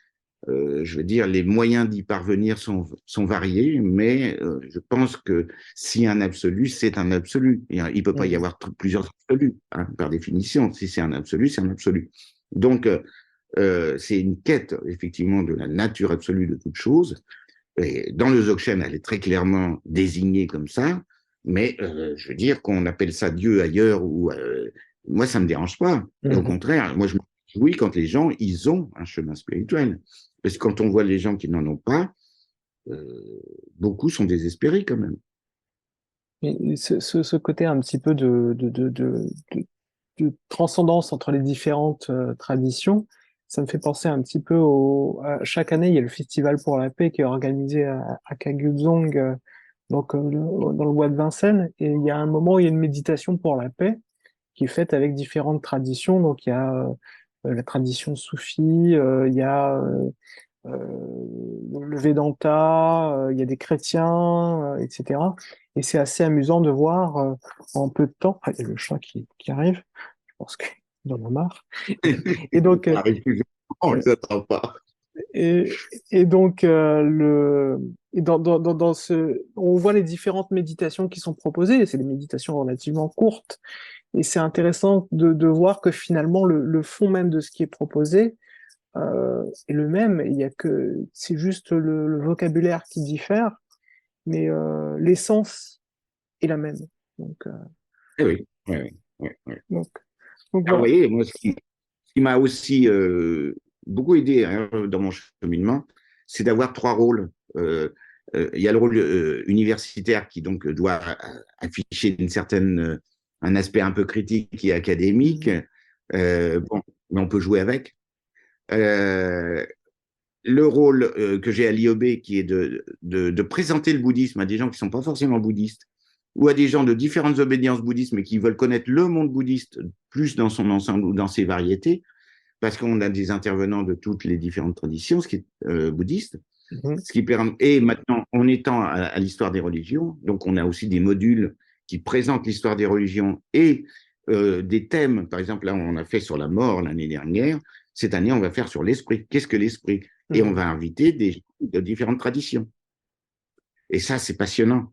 je veux dire, les moyens d'y parvenir sont variés, mais je pense que si un absolu, c'est un absolu. Il ne peut pas y Mm. avoir plusieurs absolus, hein, par définition. Si c'est un absolu, c'est un absolu. Donc, c'est une quête, effectivement, de la nature absolue de toute chose. Et dans le Dzogchen, elle est très clairement désignée comme ça, mais je veux dire qu'on appelle ça Dieu ailleurs ou moi ça me dérange pas. Et au Mhm. contraire, moi je me réjouis quand les gens ils ont un chemin spirituel, parce que quand on voit les gens qui n'en ont pas, beaucoup sont désespérés quand même. Et ce côté un petit peu de transcendance entre les différentes traditions, ça me fait penser un petit peu chaque année, il y a le Festival pour la paix qui est organisé à Kagyuzong, donc dans le bois de Vincennes, et il y a un moment où il y a une méditation pour la paix qui est faite avec différentes traditions. Donc il y a la tradition soufie, il y a le Vedanta, il y a des chrétiens, etc. Et c'est assez amusant de voir en peu de temps. Ah, il y a le chat qui arrive, je pense qu'il en a marre. Et donc, Ça arrive toujours, on ne euh, les attend pas. et, et donc et dans on voit les différentes méditations qui sont proposées. C'est des méditations relativement courtes, et c'est intéressant de voir que finalement le fond même de ce qui est proposé est le même. Il y a que c'est juste le vocabulaire qui diffère, mais l'essence est la même. Donc, Eh oui, oui, oui, oui, oui. donc, donc Alors, vous voilà. voyez, moi, ce qui m'a aussi beaucoup aidé, hein, dans mon cheminement, c'est d'avoir trois rôles. Il y a le rôle universitaire qui donc doit afficher un aspect un peu critique et académique. Mhm. Bon, mais on peut jouer avec. Euh, le rôle que j'ai à l'IOB, qui est de présenter le bouddhisme à des gens qui ne sont pas forcément bouddhistes, ou à des gens de différentes obédiences bouddhistes, mais qui veulent connaître le monde bouddhiste plus dans son ensemble ou dans ses variétés, parce qu'on a des intervenants de toutes les différentes traditions, ce qui est bouddhiste, Mhm. ce qui permet, et maintenant, en étant à l'histoire des religions, donc on a aussi des modules qui présentent l'histoire des religions et des thèmes. Par exemple, là, on a fait sur la mort l'année dernière. Cette année, on va faire sur l'esprit. Qu'est-ce que l'esprit? Et on Mhm. va inviter des gens de différentes traditions. Et ça, c'est passionnant.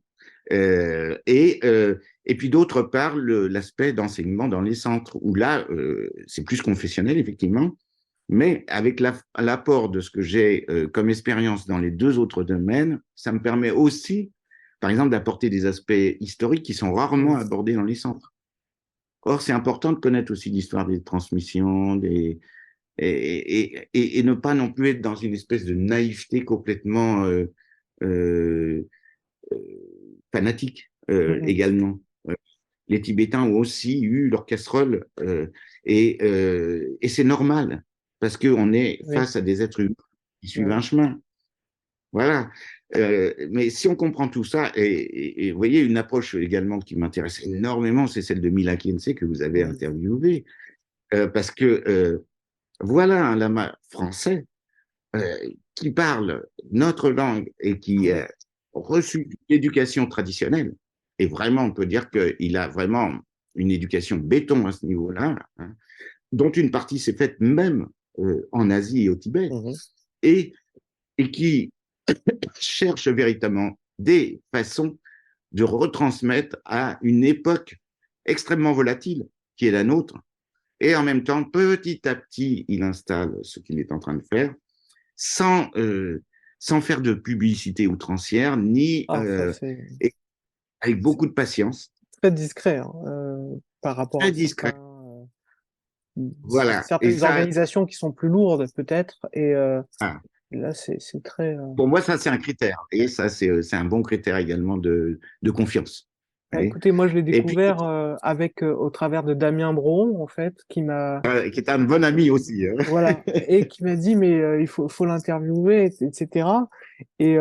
Euh, et, euh, et puis d'autre part, l'aspect d'enseignement dans les centres, où là, c'est plus confessionnel, effectivement, mais avec l'apport de ce que j'ai comme expérience dans les deux autres domaines, ça me permet aussi, par exemple, d'apporter des aspects historiques qui sont rarement Mhm. abordés dans les centres. Or, c'est important de connaître aussi l'histoire des transmissions, et ne pas non plus être dans une espèce de naïveté complètement euh, fanatique Mhm. également. Euh, les Tibétains ont aussi eu leur casserole et c'est normal parce qu'on est Oui. face à des êtres humains qui suivent un Ouais. chemin. Voilà. Mais si on comprend tout ça, et vous voyez, une approche également qui m'intéresse énormément, c'est celle de Mila Kinsey que vous avez Mhm. interviewée, parce que voilà un lama français euh, qui parle notre langue et qui a reçu l'éducation traditionnelle. Et vraiment, on peut dire qu'il a vraiment une éducation béton à ce niveau-là, hein, dont une partie s'est faite même en Asie et au Tibet, Mhm. et, et qui cherche véritablement des façons de retransmettre à une époque extrêmement volatile qui est la nôtre. Et en même temps, petit à petit, il installe ce qu'il est en train de faire sans, sans faire de publicité outrancière, ni Ah, ça, c'est avec beaucoup de patience, très discret, hein, par rapport très à discret. Voilà. Et certaines ça, organisations qui sont plus lourdes, peut-être. Et ah, là, c'est très. pour moi, ça, c'est un critère. Et ça, c'est un bon critère également de confiance. Bah, Et, écoutez, moi, je l'ai et puis, découvert avec, au travers de Damien Bron, en fait, qui m'a, qui est un bon ami aussi. Hein. voilà, et qui m'a dit, mais faut l'interviewer, etc. Et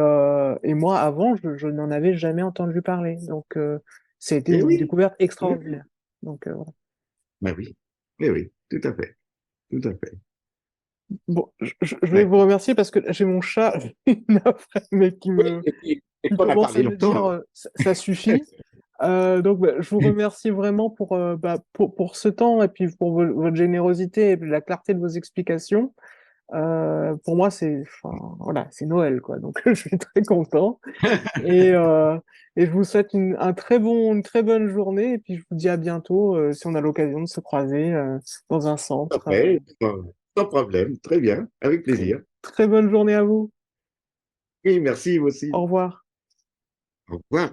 moi, avant, je n'en avais jamais entendu parler. Donc, ça a été Et une oui, découverte oui, oui. extraordinaire. Donc, voilà. Ben oui, et oui, tout à fait, tout à fait. Bon, je vais Ouais. vous remercier parce que j'ai mon chat, mais Oui, et qui qu'on a commence à parlé me longtemps. dire Hein. ça suffit. Donc, bah, je vous remercie vraiment pour ce temps et puis pour votre générosité et puis la clarté de vos explications. Pour moi, enfin, voilà, c'est Noël, quoi. Donc, je suis très content et, euh, et je vous souhaite une très bonne journée et puis je vous dis à bientôt si on a l'occasion de se croiser dans un centre. Après, sans problème, très bien, avec Très, plaisir. très bonne journée à vous. Oui, merci, vous Au aussi. revoir. Au revoir.